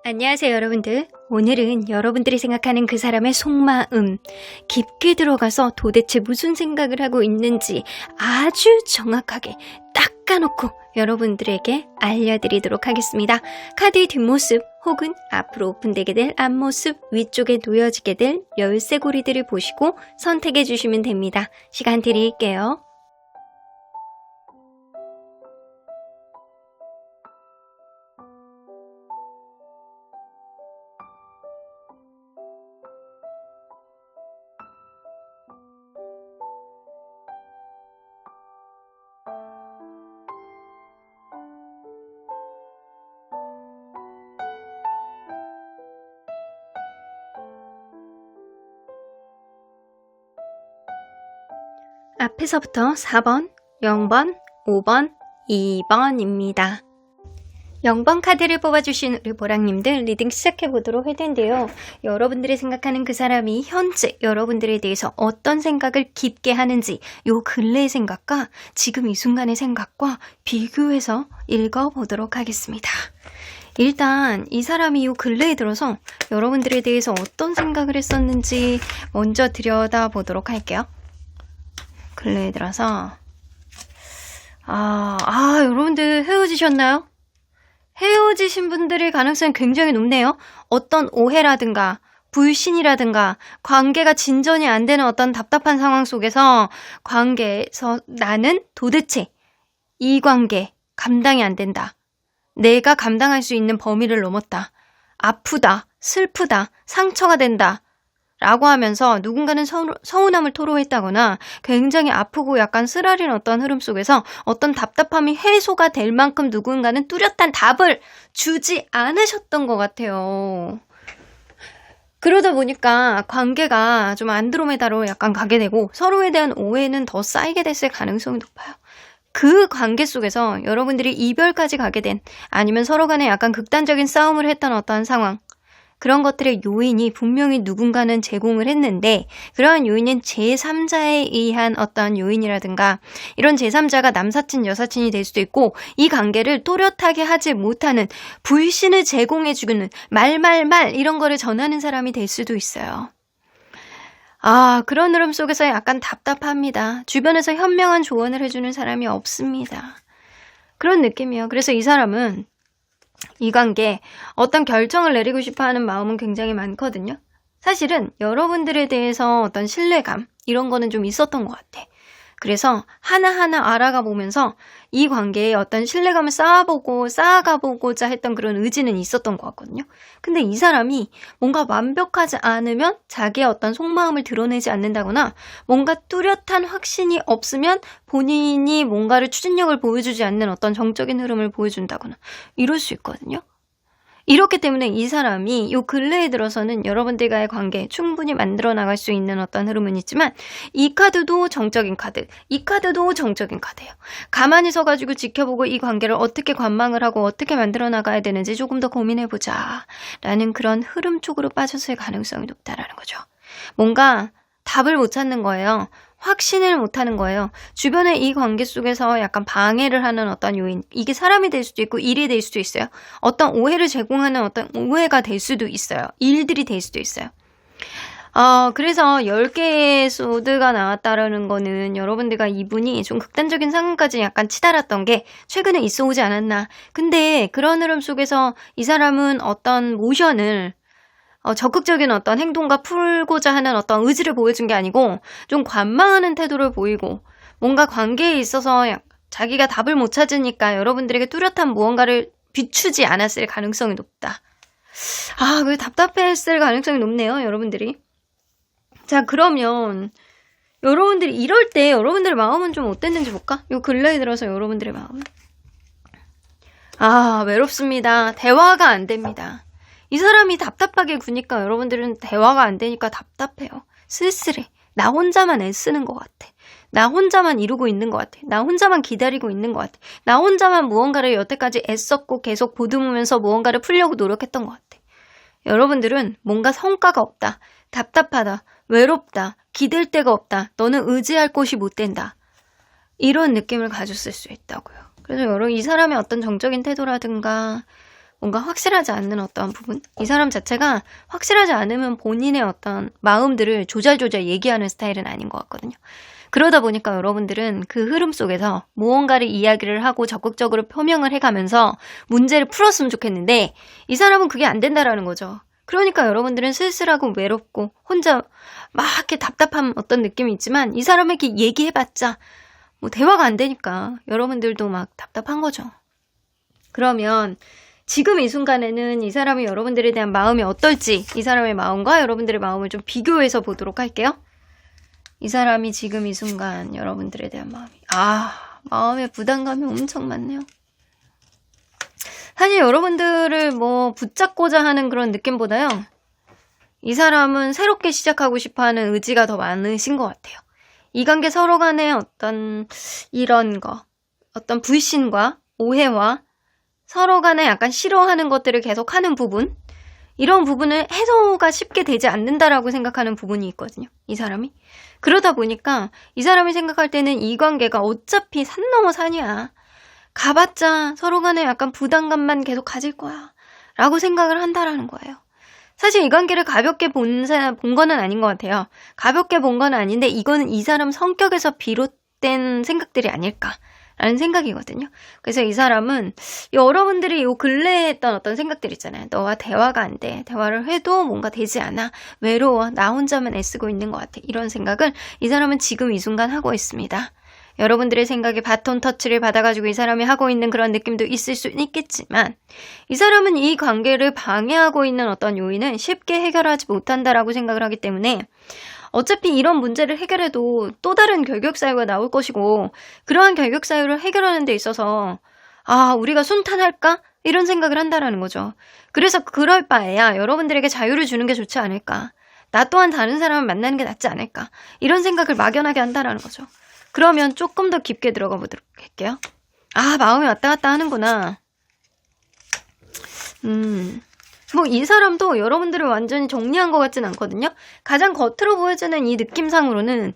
안녕하세요, 여러분들. 오늘은 여러분들이 생각하는 그 사람의 속마음, 깊게 들어가서 도대체 무슨 생각을 하고 있는지 아주 정확하게 딱 까놓고 여러분들에게 알려드리도록 하겠습니다. 카드의 뒷모습 혹은 앞으로 오픈되게 될 앞모습, 위쪽에 놓여지게 될 열쇠고리들을 보시고 선택해 주시면 됩니다. 시간 드릴게요. 앞에서부터 4번, 0번, 5번, 2번입니다. 0번 카드를 뽑아주신 우리 보랑님들 리딩 시작해보도록 할 텐데요. 여러분들이 생각하는 그 사람이 현재 여러분들에 대해서 어떤 생각을 깊게 하는지 요 근래의 생각과 지금 이 순간의 생각과 비교해서 읽어보도록 하겠습니다. 일단 이 사람이 요 근래에 들어서 여러분들에 대해서 어떤 생각을 했었는지 먼저 들여다보도록 할게요. 근래에 들어서 여러분들 헤어지셨나요? 헤어지신 분들의 가능성이 굉장히 높네요. 어떤 오해라든가 불신이라든가 관계가 진전이 안 되는 어떤 답답한 상황 속에서 관계에서 나는 도대체 이 관계 감당이 안 된다. 내가 감당할 수 있는 범위를 넘었다. 아프다, 슬프다, 상처가 된다. 라고 하면서 누군가는 서운함을 토로했다거나 굉장히 아프고 약간 쓰라린 어떤 흐름 속에서 어떤 답답함이 해소가 될 만큼 누군가는 뚜렷한 답을 주지 않으셨던 것 같아요. 그러다 보니까 관계가 좀 안드로메다로 약간 가게 되고 서로에 대한 오해는 더 쌓이게 됐을 가능성이 높아요. 그 관계 속에서 여러분들이 이별까지 가게 된 아니면 서로 간에 약간 극단적인 싸움을 했던 어떠한 상황, 그런 것들의 요인이 분명히 누군가는 제공을 했는데 그러한 요인은 제3자에 의한 어떤 요인이라든가 이런 제3자가 남사친, 여사친이 될 수도 있고 이 관계를 또렷하게 하지 못하는 불신을 제공해주는 말 이런 거를 전하는 사람이 될 수도 있어요. 그런 흐름 속에서 약간 답답합니다. 주변에서 현명한 조언을 해주는 사람이 없습니다. 그런 느낌이에요. 그래서 이 사람은 이 관계 어떤 결정을 내리고 싶어하는 마음은 굉장히 많거든요. 사실은 여러분들에 대해서 어떤 신뢰감 이런 거는 좀 있었던 것 같아. 그래서 하나하나 알아가 보면서 이 관계에 어떤 신뢰감을 쌓아가보고자 했던 그런 의지는 있었던 것 같거든요. 근데 이 사람이 뭔가 완벽하지 않으면 자기의 어떤 속마음을 드러내지 않는다거나 뭔가 뚜렷한 확신이 없으면 본인이 뭔가를 추진력을 보여주지 않는 어떤 정적인 흐름을 보여준다거나 이럴 수 있거든요. 이렇기 때문에 이 사람이 요 근래에 들어서는 여러분들과의 관계 충분히 만들어 나갈 수 있는 어떤 흐름은 있지만 이 카드도 정적인 카드, 이 카드도 정적인 카드예요. 가만히 서가지고 지켜보고 이 관계를 어떻게 관망을 하고 어떻게 만들어 나가야 되는지 조금 더 고민해보자 라는 그런 흐름 쪽으로 빠졌을 가능성이 높다라는 거죠. 뭔가 답을 못 찾는 거예요. 확신을 못하는 거예요. 주변의 이 관계 속에서 약간 방해를 하는 어떤 요인, 이게 사람이 될 수도 있고 일이 될 수도 있어요. 어떤 오해를 제공하는 어떤 오해가 될 수도 있어요. 일들이 될 수도 있어요. 그래서 10개의 소드가 나왔다라는 거는 여러분들과 이분이 좀 극단적인 상황까지 약간 치달았던 게 최근에 있어 오지 않았나. 근데 그런 흐름 속에서 이 사람은 어떤 모션을 적극적인 어떤 행동과 풀고자 하는 어떤 의지를 보여준 게 아니고 좀 관망하는 태도를 보이고 뭔가 관계에 있어서 자기가 답을 못 찾으니까 여러분들에게 뚜렷한 무언가를 비추지 않았을 가능성이 높다. 그게 답답했을 가능성이 높네요, 여러분들이. 자, 그러면 여러분들이 이럴 때 여러분들의 마음은 좀 어땠는지 볼까? 요 근래에 들어서 여러분들의 마음은 외롭습니다. 대화가 안 됩니다. 이 사람이 답답하게 구니까 여러분들은 대화가 안 되니까 답답해요. 쓸쓸해. 나 혼자만 애쓰는 것 같아. 나 혼자만 이루고 있는 것 같아. 나 혼자만 기다리고 있는 것 같아. 나 혼자만 무언가를 여태까지 애썼고 계속 보듬으면서 무언가를 풀려고 노력했던 것 같아. 여러분들은 뭔가 성과가 없다. 답답하다. 외롭다. 기댈 데가 없다. 너는 의지할 곳이 못 된다. 이런 느낌을 가졌을 수 있다고요. 그래서 여러분 이 사람의 어떤 정적인 태도라든가 뭔가 확실하지 않는 어떤 부분, 이 사람 자체가 확실하지 않으면 본인의 어떤 마음들을 조잘조잘 얘기하는 스타일은 아닌 것 같거든요. 그러다 보니까 여러분들은 그 흐름 속에서 무언가를 이야기를 하고 적극적으로 표명을 해가면서 문제를 풀었으면 좋겠는데 이 사람은 그게 안 된다라는 거죠. 그러니까 여러분들은 쓸쓸하고 외롭고 혼자 막 이렇게 답답한 어떤 느낌이 있지만 이 사람에게 얘기해봤자 뭐 대화가 안 되니까 여러분들도 막 답답한 거죠. 그러면 지금 이 순간에는 이 사람이 여러분들에 대한 마음이 어떨지 이 사람의 마음과 여러분들의 마음을 좀 비교해서 보도록 할게요. 이 사람이 지금 이 순간 여러분들에 대한 마음이 마음에 부담감이 엄청 많네요. 사실 여러분들을 뭐 붙잡고자 하는 그런 느낌보다요. 이 사람은 새롭게 시작하고 싶어하는 의지가 더 많으신 것 같아요. 이 관계 서로 간의 어떤 이런 거, 어떤 불신과 오해와 서로 간에 약간 싫어하는 것들을 계속 하는 부분, 이런 부분을 해소가 쉽게 되지 않는다라고 생각하는 부분이 있거든요. 이 사람이. 그러다 보니까 이 사람이 생각할 때는 이 관계가 어차피 산 넘어 산이야. 가봤자 서로 간에 약간 부담감만 계속 가질 거야. 라고 생각을 한다라는 거예요. 사실 이 관계를 가볍게 본 거는 아닌 것 같아요. 가볍게 본 건 아닌데 이거는 이 사람 성격에서 비롯된 생각들이 아닐까라는 생각이거든요. 그래서 이 사람은 여러분들이 요 근래에 했던 어떤 생각들 있잖아요. 너와 대화가 안 돼. 대화를 해도 뭔가 되지 않아. 외로워. 나 혼자만 애쓰고 있는 것 같아. 이런 생각을 이 사람은 지금 이 순간 하고 있습니다. 여러분들의 생각에 바톤 터치를 받아가지고 이 사람이 하고 있는 그런 느낌도 있을 수 있겠지만 이 사람은 이 관계를 방해하고 있는 어떤 요인은 쉽게 해결하지 못한다라고 생각을 하기 때문에 어차피 이런 문제를 해결해도 또 다른 결격사유가 나올 것이고 그러한 결격사유를 해결하는 데 있어서 우리가 순탄할까? 이런 생각을 한다라는 거죠. 그래서 그럴 바에야 여러분들에게 자유를 주는 게 좋지 않을까? 나 또한 다른 사람을 만나는 게 낫지 않을까? 이런 생각을 막연하게 한다라는 거죠. 그러면 조금 더 깊게 들어가 보도록 할게요. 마음이 왔다 갔다 하는구나. 뭐 이 사람도 여러분들을 완전히 정리한 것 같진 않거든요. 가장 겉으로 보여지는 이 느낌상으로는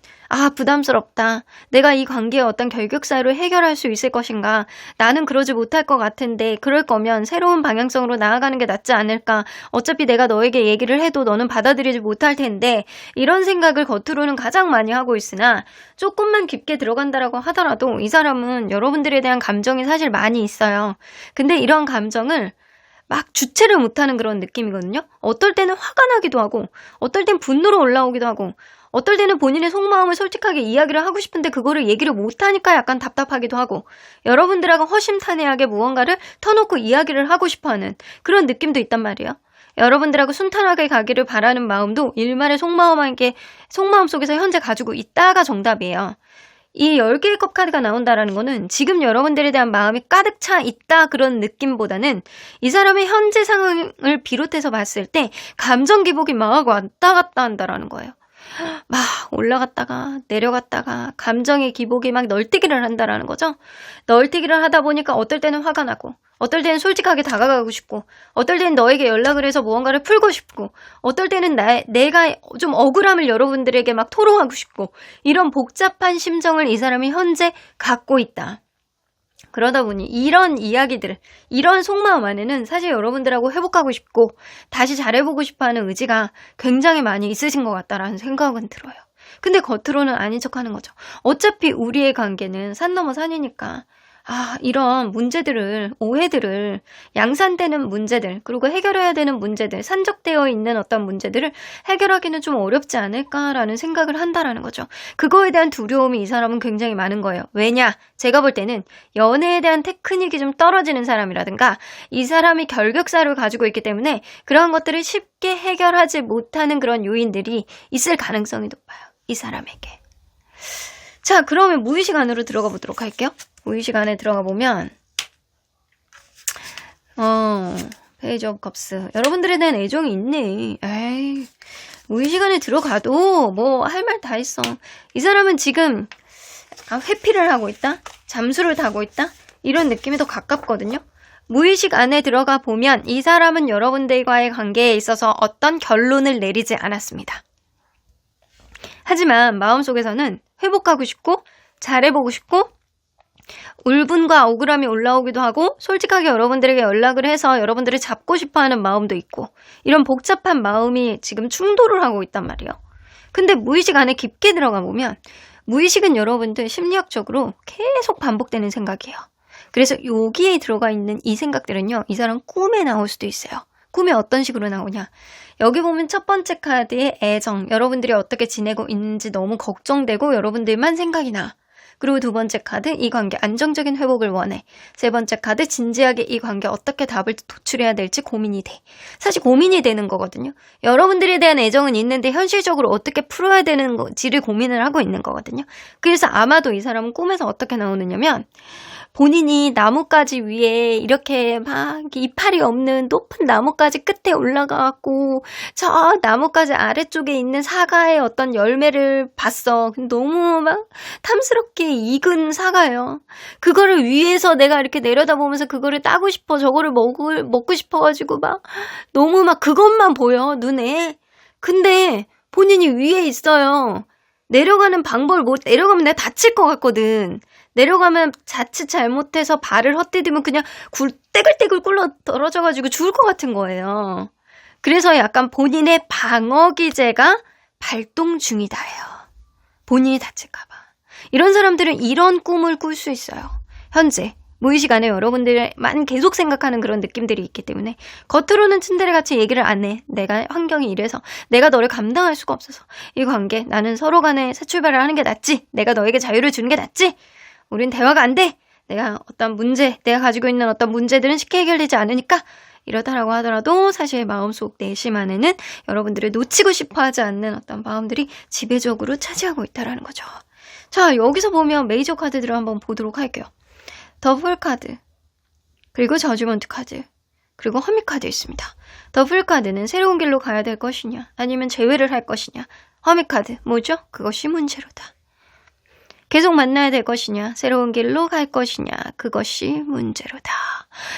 부담스럽다. 내가 이 관계의 어떤 결격사유를 해결할 수 있을 것인가. 나는 그러지 못할 것 같은데 그럴 거면 새로운 방향성으로 나아가는 게 낫지 않을까. 어차피 내가 너에게 얘기를 해도 너는 받아들이지 못할 텐데 이런 생각을 겉으로는 가장 많이 하고 있으나 조금만 깊게 들어간다라고 하더라도 이 사람은 여러분들에 대한 감정이 사실 많이 있어요. 근데 이런 감정을 막 주체를 못하는 그런 느낌이거든요. 어떨 때는 화가 나기도 하고 어떨 땐 분노로 올라오기도 하고 어떨 때는 본인의 속마음을 솔직하게 이야기를 하고 싶은데 그거를 얘기를 못하니까 약간 답답하기도 하고 여러분들하고 허심탄회하게 무언가를 터놓고 이야기를 하고 싶어하는 그런 느낌도 있단 말이에요. 여러분들하고 순탄하게 가기를 바라는 마음도 일말의 속마음 속에서 현재 가지고 있다가 정답이에요. 이 10개의 컵 카드가 나온다라는 거는 지금 여러분들에 대한 마음이 가득 차 있다 그런 느낌보다는 이 사람의 현재 상황을 비롯해서 봤을 때 감정 기복이 막 왔다 갔다 한다라는 거예요. 막 올라갔다가 내려갔다가 감정의 기복이 막 널뛰기를 한다라는 거죠. 널뛰기를 하다 보니까 어떨 때는 화가 나고 어떨 때는 솔직하게 다가가고 싶고 어떨 때는 너에게 연락을 해서 무언가를 풀고 싶고 어떨 때는 내가 좀 억울함을 여러분들에게 막 토로하고 싶고 이런 복잡한 심정을 이 사람이 현재 갖고 있다. 그러다 보니 이런 이야기들, 이런 속마음 안에는 사실 여러분들하고 회복하고 싶고 다시 잘해보고 싶어하는 의지가 굉장히 많이 있으신 것 같다라는 생각은 들어요. 근데 겉으로는 아닌 척하는 거죠. 어차피 우리의 관계는 산 넘어 산이니까 이런 문제들을, 오해들을, 양산되는 문제들, 그리고 해결해야 되는 문제들, 산적되어 있는 어떤 문제들을 해결하기는 좀 어렵지 않을까라는 생각을 한다라는 거죠. 그거에 대한 두려움이 이 사람은 굉장히 많은 거예요. 왜냐? 제가 볼 때는 연애에 대한 테크닉이 좀 떨어지는 사람이라든가 이 사람이 결격사를 가지고 있기 때문에 그런 것들을 쉽게 해결하지 못하는 그런 요인들이 있을 가능성이 높아요. 이 사람에게. 자, 그러면 무의식 안으로 들어가 보도록 할게요. 무의식 안에 들어가 보면 페이지 오브 컵스 여러분들에 대한 애정이 있네. 에이, 무의식 안에 들어가도 뭐 할 말 다 있어. 이 사람은 지금 회피를 하고 있다? 잠수를 타고 있다? 이런 느낌이 더 가깝거든요. 무의식 안에 들어가 보면 이 사람은 여러분들과의 관계에 있어서 어떤 결론을 내리지 않았습니다. 하지만 마음속에서는 회복하고 싶고 잘해보고 싶고 울분과 억울함이 올라오기도 하고 솔직하게 여러분들에게 연락을 해서 여러분들을 잡고 싶어하는 마음도 있고 이런 복잡한 마음이 지금 충돌을 하고 있단 말이에요. 근데 무의식 안에 깊게 들어가 보면 무의식은 여러분들 심리학적으로 계속 반복되는 생각이에요. 그래서 여기에 들어가 있는 이 생각들은요. 이 사람 꿈에 나올 수도 있어요. 꿈에 어떤 식으로 나오냐. 여기 보면 첫 번째 카드의 애정. 여러분들이 어떻게 지내고 있는지 너무 걱정되고 여러분들만 생각이 나. 그리고 두 번째 카드, 이 관계 안정적인 회복을 원해. 세 번째 카드, 진지하게 이 관계 어떻게 답을 도출해야 될지 고민이 돼. 사실 고민이 되는 거거든요. 여러분들에 대한 애정은 있는데 현실적으로 어떻게 풀어야 되는지를 고민을 하고 있는 거거든요. 그래서 아마도 이 사람은 꿈에서 어떻게 나오느냐면 본인이 나뭇가지 위에 이렇게 막 이파리 없는 높은 나뭇가지 끝에 올라가고 저 나뭇가지 아래쪽에 있는 사과의 어떤 열매를 봤어. 너무 막 탐스럽게 익은 사과예요. 그거를 위에서 내가 이렇게 내려다보면서 그거를 따고 싶어. 저거를 먹고 싶어가지고 막 너무 막 그것만 보여 눈에. 근데 본인이 위에 있어요. 내려가는 방법을 못 내려가면 내가 다칠 것 같거든. 내려가면 자칫 잘못해서 발을 헛디디면 그냥 떼글떼글 굴러 떨어져가지고 죽을 것 같은 거예요. 그래서 약간 본인의 방어 기제가 발동 중이다예요. 본인이 다칠까봐. 이런 사람들은 이런 꿈을 꿀 수 있어요. 현재 무의식 안에 여러분들만 계속 생각하는 그런 느낌들이 있기 때문에 겉으로는 츤데레같이 얘기를 안 해. 내가 환경이 이래서 내가 너를 감당할 수가 없어서 이 관계 나는 서로 간에 새 출발을 하는 게 낫지. 내가 너에게 자유를 주는 게 낫지. 우린 대화가 안 돼. 내가 내가 가지고 있는 어떤 문제들은 쉽게 해결되지 않으니까 이렇다라고 하더라도 사실 마음속 내심 안에는 여러분들을 놓치고 싶어 하지 않는 어떤 마음들이 지배적으로 차지하고 있다는 거죠. 자, 여기서 보면 메이저 카드들을 한번 보도록 할게요. 더블 카드, 그리고 저지먼트 카드, 그리고 허밋 카드 있습니다. 더블 카드는 새로운 길로 가야 될 것이냐, 아니면 재회를 할 것이냐. 허밋 카드, 뭐죠? 그것이 문제로다. 계속 만나야 될 것이냐, 새로운 길로 갈 것이냐, 그것이 문제로다.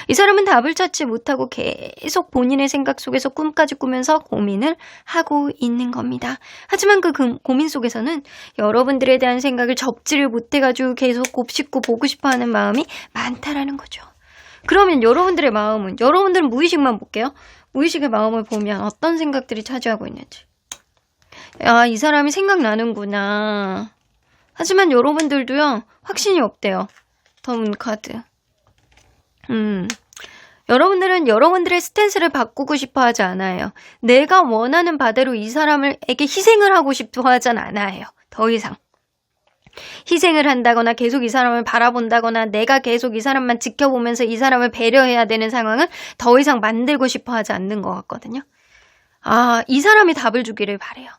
이 사람은 답을 찾지 못하고 계속 본인의 생각 속에서 꿈까지 꾸면서 고민을 하고 있는 겁니다. 하지만 그 고민 속에서는 여러분들에 대한 생각을 접지를 못해가지고 계속 곱씹고 보고 싶어하는 마음이 많다라는 거죠. 그러면 여러분들의 마음은, 여러분들은 무의식만 볼게요. 무의식의 마음을 보면 어떤 생각들이 차지하고 있는지. 야, 이 사람이 생각나는구나. 하지만 여러분들도요, 확신이 없대요. 더 문 카드. 여러분들은 여러분들의 스탠스를 바꾸고 싶어 하지 않아요. 내가 원하는 바대로 이 사람에게 희생을 하고 싶어 하진 않아요. 더 이상. 희생을 한다거나 계속 이 사람을 바라본다거나 내가 계속 이 사람만 지켜보면서 이 사람을 배려해야 되는 상황을 더 이상 만들고 싶어 하지 않는 것 같거든요. 아, 이 사람이 답을 주기를 바래요.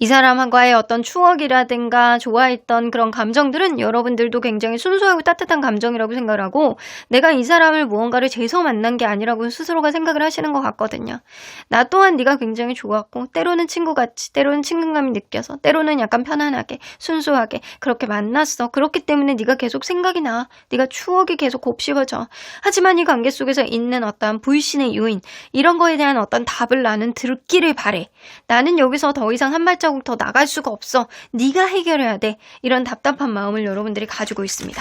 이 사람과의 어떤 추억이라든가 좋아했던 그런 감정들은 여러분들도 굉장히 순수하고 따뜻한 감정이라고 생각을 하고 내가 이 사람을 무언가를 재서 만난 게 아니라고 스스로가 생각을 하시는 것 같거든요. 나 또한 네가 굉장히 좋았고 때로는 친구같이 때로는 친근감이 느껴서 때로는 약간 편안하게 순수하게 그렇게 만났어. 그렇기 때문에 네가 계속 생각이 나. 네가 추억이 계속 곱씹어져. 하지만 이 관계 속에서 있는 어떤 불신의 요인 이런 거에 대한 어떤 답을 나는 듣기를 바래. 나는 여기서 더 이상 한 발자국 더 나갈 수가 없어. 네가 해결해야 돼. 이런 답답한 마음을 여러분들이 가지고 있습니다.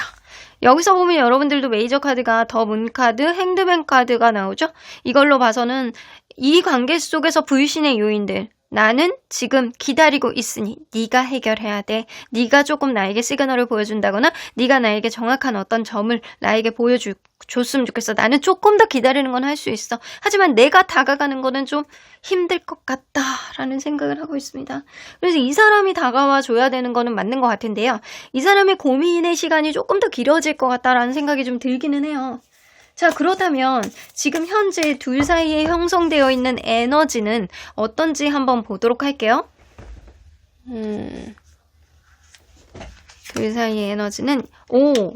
여기서 보면 여러분들도 메이저 카드가 더 문 카드, 핸드맨 카드가 나오죠. 이걸로 봐서는 이 관계 속에서 불신의 요인들 나는 지금 기다리고 있으니 네가 해결해야 돼. 네가 조금 나에게 시그널을 보여준다거나 네가 나에게 정확한 어떤 점을 나에게 보여줬으면 좋겠어. 나는 조금 더 기다리는 건 할 수 있어. 하지만 내가 다가가는 거는 좀 힘들 것 같다라는 생각을 하고 있습니다. 그래서 이 사람이 다가와 줘야 되는 거는 맞는 것 같은데요. 이 사람의 고민의 시간이 조금 더 길어질 것 같다라는 생각이 좀 들기는 해요. 자, 그렇다면 지금 현재 둘 사이에 형성되어 있는 에너지는 어떤지 한번 보도록 할게요. 둘 사이의 에너지는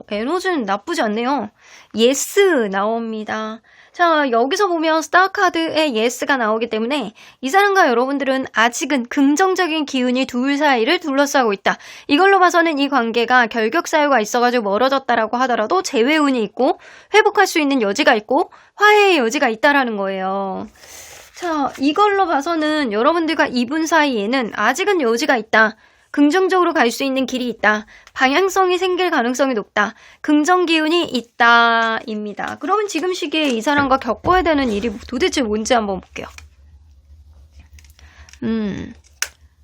에너지는 나쁘지 않네요. 예스 나옵니다. 자, 여기서 보면 스타 카드에 예스가 나오기 때문에 이 사람과 여러분들은 아직은 긍정적인 기운이 둘 사이를 둘러싸고 있다. 이걸로 봐서는 이 관계가 결격 사유가 있어가지고 멀어졌다라고 하더라도 재회운이 있고 회복할 수 있는 여지가 있고 화해의 여지가 있다라는 거예요. 자, 이걸로 봐서는 여러분들과 이분 사이에는 아직은 여지가 있다. 긍정적으로 갈 수 있는 길이 있다. 방향성이 생길 가능성이 높다. 긍정 기운이 있다. 입니다. 그러면 지금 시기에 이 사람과 겪어야 되는 일이 도대체 뭔지 한번 볼게요.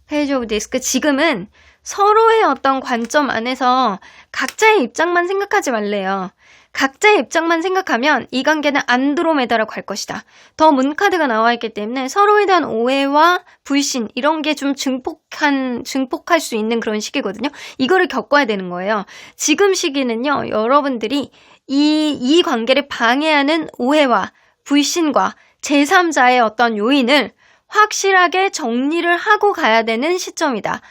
페이지 오브 디스크. 지금은 서로의 어떤 관점 안에서 각자의 입장만 생각하지 말래요. 각자의 입장만 생각하면 이 관계는 안드로메다로 갈 것이다. 더 문카드가 나와 있기 때문에 서로에 대한 오해와 불신 이런 게 좀 증폭할 수 있는 그런 시기거든요. 이거를 겪어야 되는 거예요. 지금 시기는요. 여러분들이 이 관계를 방해하는 오해와 불신과 제3자의 어떤 요인을 확실하게 정리를 하고 가야 되는 시점이다.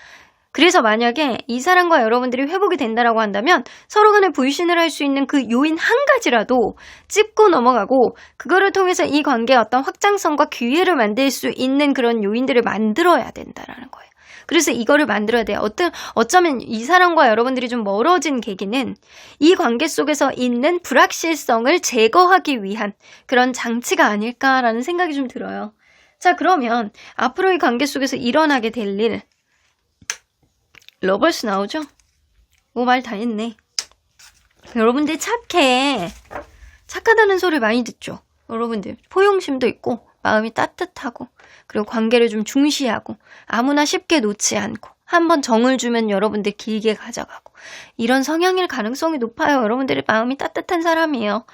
그래서 만약에 이 사람과 여러분들이 회복이 된다라고 한다면 서로 간에 불신을 할 수 있는 그 요인 한 가지라도 짚고 넘어가고 그거를 통해서 이 관계의 어떤 확장성과 기회를 만들 수 있는 그런 요인들을 만들어야 된다라는 거예요. 그래서 이거를 만들어야 돼요. 어쩌면 이 사람과 여러분들이 좀 멀어진 계기는 이 관계 속에서 있는 불확실성을 제거하기 위한 그런 장치가 아닐까라는 생각이 좀 들어요. 자, 그러면 앞으로 이 관계 속에서 일어나게 될 일. 러버스 나오죠? 오, 말 다 했네. 여러분들 착해. 착하다는 소리 많이 듣죠? 여러분들 포용심도 있고 마음이 따뜻하고 그리고 관계를 좀 중시하고 아무나 쉽게 놓지 않고 한번 정을 주면 여러분들 길게 가져가고 이런 성향일 가능성이 높아요. 여러분들의 마음이 따뜻한 사람이에요.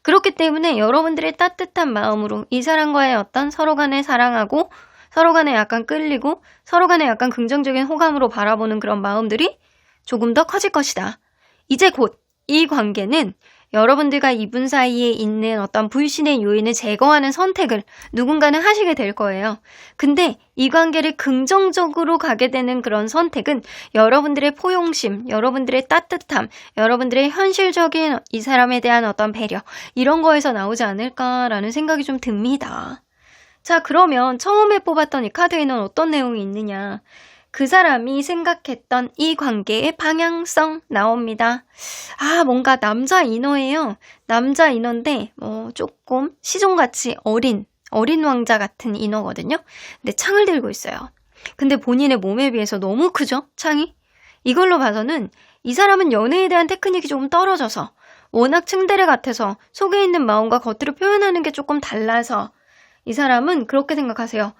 그렇기 때문에 여러분들의 따뜻한 마음으로 이 사람과의 어떤 서로 간에 사랑하고 서로 간에 약간 끌리고 서로 간에 약간 긍정적인 호감으로 바라보는 그런 마음들이 조금 더 커질 것이다. 이제 곧 이 관계는 여러분들과 이분 사이에 있는 어떤 불신의 요인을 제거하는 선택을 누군가는 하시게 될 거예요. 근데 이 관계를 긍정적으로 가게 되는 그런 선택은 여러분들의 포용심, 여러분들의 따뜻함, 여러분들의 현실적인 이 사람에 대한 어떤 배려 이런 거에서 나오지 않을까라는 생각이 좀 듭니다. 자, 그러면 처음에 뽑았던 이 카드에는 어떤 내용이 있느냐. 그 사람이 생각했던 이 관계의 방향성 나옵니다. 아, 뭔가 남자 인어예요. 남자 인어인데 조금 시종같이 어린 왕자 같은 인어거든요. 근데 창을 들고 있어요. 근데 본인의 몸에 비해서 너무 크죠? 창이? 이걸로 봐서는 이 사람은 연애에 대한 테크닉이 조금 떨어져서 워낙 츤데레 같아서 속에 있는 마음과 겉으로 표현하는 게 조금 달라서 이 사람은 그렇게 생각하세요.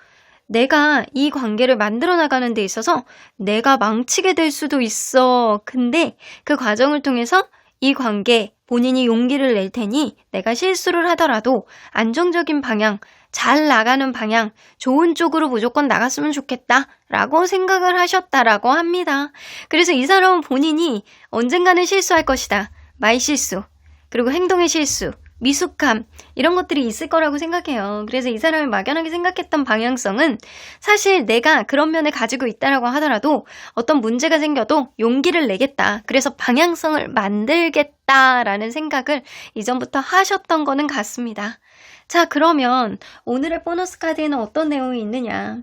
내가 이 관계를 만들어 나가는 데 있어서 내가 망치게 될 수도 있어. 근데 그 과정을 통해서 이 관계 본인이 용기를 낼 테니 내가 실수를 하더라도 안정적인 방향, 잘 나가는 방향, 좋은 쪽으로 무조건 나갔으면 좋겠다 라고 생각을 하셨다라고 합니다. 그래서 이 사람은 본인이 언젠가는 실수할 것이다. 말 실수, 그리고 행동의 실수, 미숙함 이런 것들이 있을 거라고 생각해요. 그래서 이 사람이 막연하게 생각했던 방향성은 사실 내가 그런 면을 가지고 있다라고 하더라도 어떤 문제가 생겨도 용기를 내겠다. 그래서 방향성을 만들겠다라는 생각을 이전부터 하셨던 거는 같습니다. 자, 그러면 오늘의 보너스 카드에는 어떤 내용이 있느냐.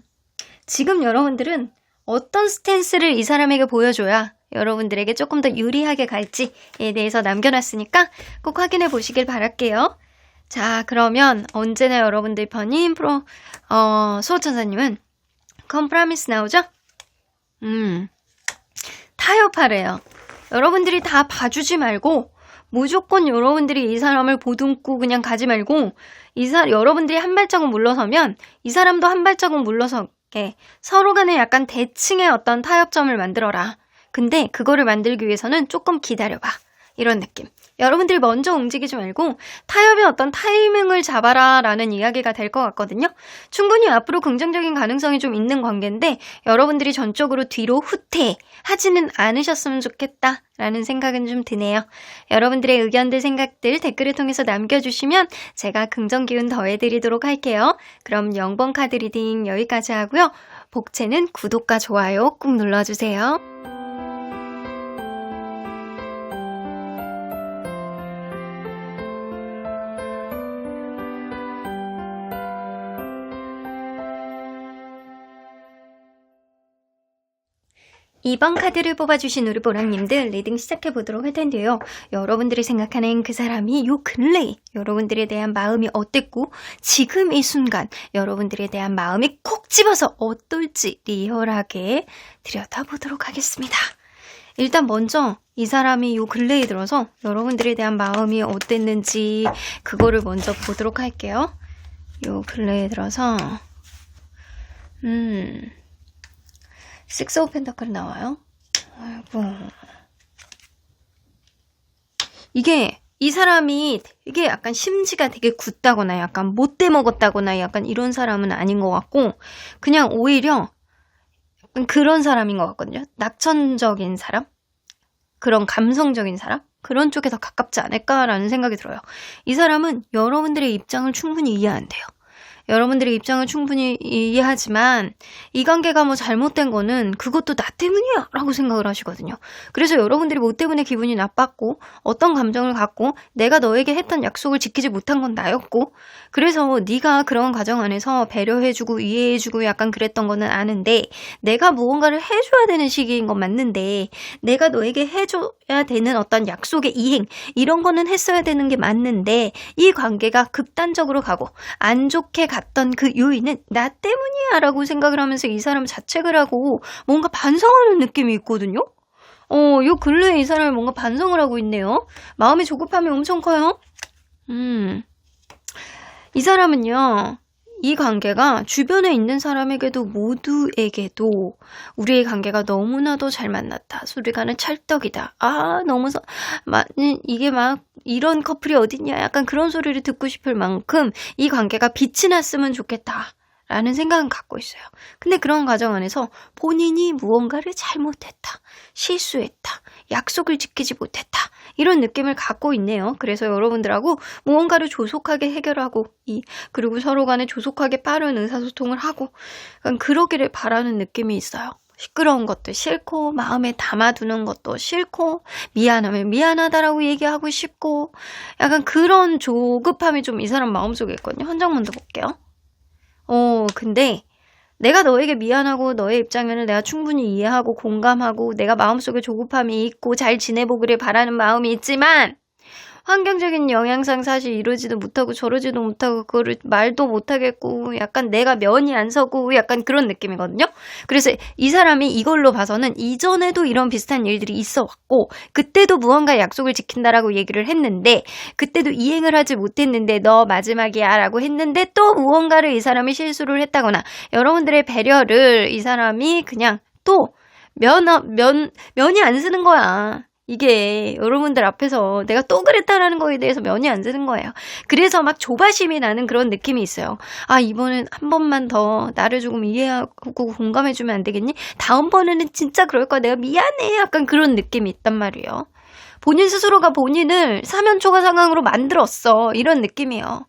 지금 여러분들은 어떤 스탠스를 이 사람에게 보여줘야 여러분들에게 조금 더 유리하게 갈지에 대해서 남겨놨으니까 꼭 확인해 보시길 바랄게요. 자, 그러면 언제나 여러분들 편인 수호천사님은 컴프라미스 나오죠? 타협하래요. 여러분들이 다 봐주지 말고 무조건 여러분들이 이 사람을 보듬고 그냥 가지 말고 여러분들이 한 발자국 물러서면 이 사람도 한 발자국 물러서게 서로 간에 약간 대칭의 어떤 타협점을 만들어라. 근데 그거를 만들기 위해서는 조금 기다려봐. 이런 느낌. 여러분들이 먼저 움직이지 말고 타협의 어떤 타이밍을 잡아라 라는 이야기가 될 것 같거든요. 충분히 앞으로 긍정적인 가능성이 좀 있는 관계인데 여러분들이 전적으로 뒤로 후퇴하지는 않으셨으면 좋겠다 라는 생각은 좀 드네요. 여러분들의 의견들, 생각들 댓글을 통해서 남겨주시면 제가 긍정 기운 더해드리도록 할게요. 그럼 0번 카드 리딩 여기까지 하고요. 복채는 구독과 좋아요 꾹 눌러주세요. 이번 카드를 뽑아주신 우리 보랑님들 리딩 시작해보도록 할 텐데요. 여러분들이 생각하는 그 사람이 요 근래에 여러분들에 대한 마음이 어땠고 지금 이 순간 여러분들에 대한 마음이 콕 집어서 어떨지 리얼하게 들여다보도록 하겠습니다. 일단 먼저 이 사람이 요 근래에 들어서 여러분들에 대한 마음이 어땠는지 그거를 먼저 보도록 할게요. 요 근래에 들어서 식스 오브 펜타클이 나와요. 아이고. 이게 이 사람이 되게 약간 심지가 되게 굳다거나 약간 못돼 먹었다거나 약간 이런 사람은 아닌 것 같고 그냥 오히려 약간 그런 사람인 것 같거든요. 낙천적인 사람? 그런 감성적인 사람? 그런 쪽에 더 가깝지 않을까라는 생각이 들어요. 이 사람은 여러분들의 입장을 충분히 이해한대요. 여러분들의 입장을 충분히 이해하지만 이 관계가 뭐 잘못된 거는 그것도 나 때문이야 라고 생각을 하시거든요. 그래서 여러분들이 뭐 때문에 기분이 나빴고 어떤 감정을 갖고 내가 너에게 했던 약속을 지키지 못한 건 나였고 그래서 네가 그런 과정 안에서 배려해주고 이해해주고 약간 그랬던 거는 아는데 내가 무언가를 해줘야 되는 시기인 건 맞는데 내가 너에게 해줘야 되는 어떤 약속의 이행 이런 거는 했어야 되는 게 맞는데 이 관계가 극단적으로 가고 안 좋게 갔던 그 요인은 나 때문이야 라고 생각을 하면서 이 사람 자책을 하고 뭔가 반성하는 느낌이 있거든요. 요 근래에 이 사람이 뭔가 반성을 하고 있네요. 마음의 조급함이 엄청 커요. 이 사람은요. 이 관계가 주변에 있는 사람에게도 모두에게도 우리의 관계가 너무나도 잘 만났다. 소리 가는 찰떡이다. 너무 이게 막 이런 커플이 어딨냐. 약간 그런 소리를 듣고 싶을 만큼 이 관계가 빛이 났으면 좋겠다. 라는 생각은 갖고 있어요. 근데 그런 과정 안에서 본인이 무언가를 잘못했다. 실수했다. 약속을 지키지 못했다. 이런 느낌을 갖고 있네요. 그래서 여러분들하고 무언가를 조속하게 해결하고 그리고 서로 간에 조속하게 빠른 의사소통을 하고 그러기를 바라는 느낌이 있어요. 시끄러운 것도 싫고 마음에 담아두는 것도 싫고 미안하면 미안하다라고 얘기하고 싶고 약간 그런 조급함이 좀 이 사람 마음속에 있거든요. 한 장만 더 볼게요. 근데 내가 너에게 미안하고 너의 입장에는 내가 충분히 이해하고 공감하고 내가 마음속에 조급함이 있고 잘 지내보기를 바라는 마음이 있지만 환경적인 영향상 사실 이러지도 못하고 저러지도 못하고 그거를 말도 못하겠고 약간 내가 면이 안 서고 약간 그런 느낌이거든요. 그래서 이 사람이 이걸로 봐서는 이전에도 이런 비슷한 일들이 있어 왔고 그때도 무언가 약속을 지킨다라고 얘기를 했는데 그때도 이행을 하지 못했는데 너 마지막이야 라고 했는데 또 무언가를 이 사람이 실수를 했다거나 여러분들의 배려를 이 사람이 그냥 또 면이 안 쓰는 거야. 이게 여러분들 앞에서 내가 또 그랬다라는 거에 대해서 면이 안 드는 거예요. 그래서 막 조바심이 나는 그런 느낌이 있어요. 이번엔 한 번만 더 나를 조금 이해하고 공감해주면 안 되겠니? 다음번에는 진짜 그럴 거야. 내가 미안해. 약간 그런 느낌이 있단 말이에요. 본인 스스로가 본인을 사면초가 상황으로 만들었어. 이런 느낌이에요.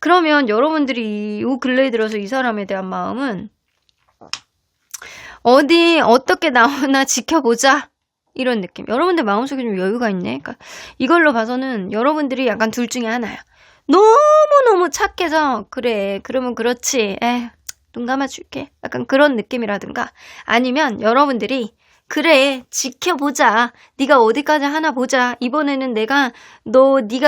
그러면 여러분들이 이 근래에 들어서 이 사람에 대한 마음은 어떻게 나오나 지켜보자. 이런 느낌. 여러분들 마음속에 좀 여유가 있네. 그러니까 이걸로 봐서는 여러분들이 약간 둘 중에 하나야. 너무너무 착해서 그래. 그러면 그렇지. 눈 감아줄게. 약간 그런 느낌이라든가 아니면 여러분들이 그래. 지켜보자. 네가 어디까지 하나 보자. 이번에는 네가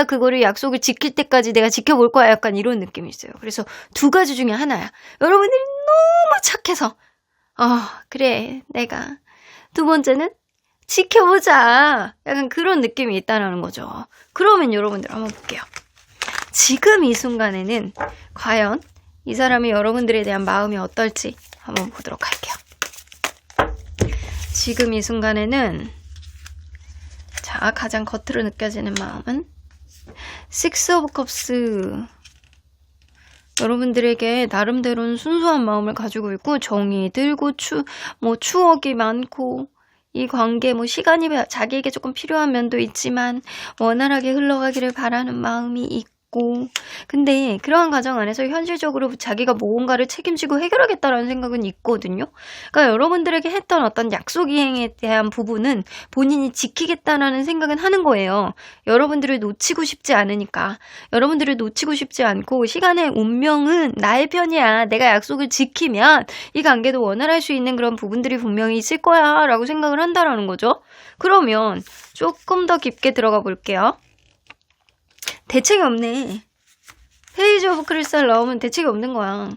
그거를 약속을 지킬 때까지 내가 지켜볼 거야. 약간 이런 느낌이 있어요. 그래서 두 가지 중에 하나야. 여러분들이 너무 착해서 그래. 내가 두 번째는 지켜보자. 약간 그런 느낌이 있다는 거죠. 그러면 여러분들 한번 볼게요. 지금 이 순간에는 과연 이 사람이 여러분들에 대한 마음이 어떨지 한번 보도록 할게요. 지금 이 순간에는 가장 겉으로 느껴지는 마음은 식스 오브 컵스. 여러분들에게 나름대로는 순수한 마음을 가지고 있고 정이 들고 추억이 많고 이 관계 시간이 자기에게 조금 필요한 면도 있지만 원활하게 흘러가기를 바라는 마음이 있고 있고. 근데 그러한 과정 안에서 현실적으로 자기가 무언가를 책임지고 해결하겠다라는 생각은 있거든요. 그러니까 여러분들에게 했던 어떤 약속 이행에 대한 부분은 본인이 지키겠다라는 생각은 하는 거예요. 여러분들을 놓치고 싶지 않으니까. 여러분들을 놓치고 싶지 않고 시간의 운명은 나의 편이야. 내가 약속을 지키면 이 관계도 원활할 수 있는 그런 부분들이 분명히 있을 거야 라고 생각을 한다라는 거죠. 그러면 조금 더 깊게 들어가 볼게요. 대책이 없네. 페이지 오브 크리스탈 나오면 대책이 없는 거야.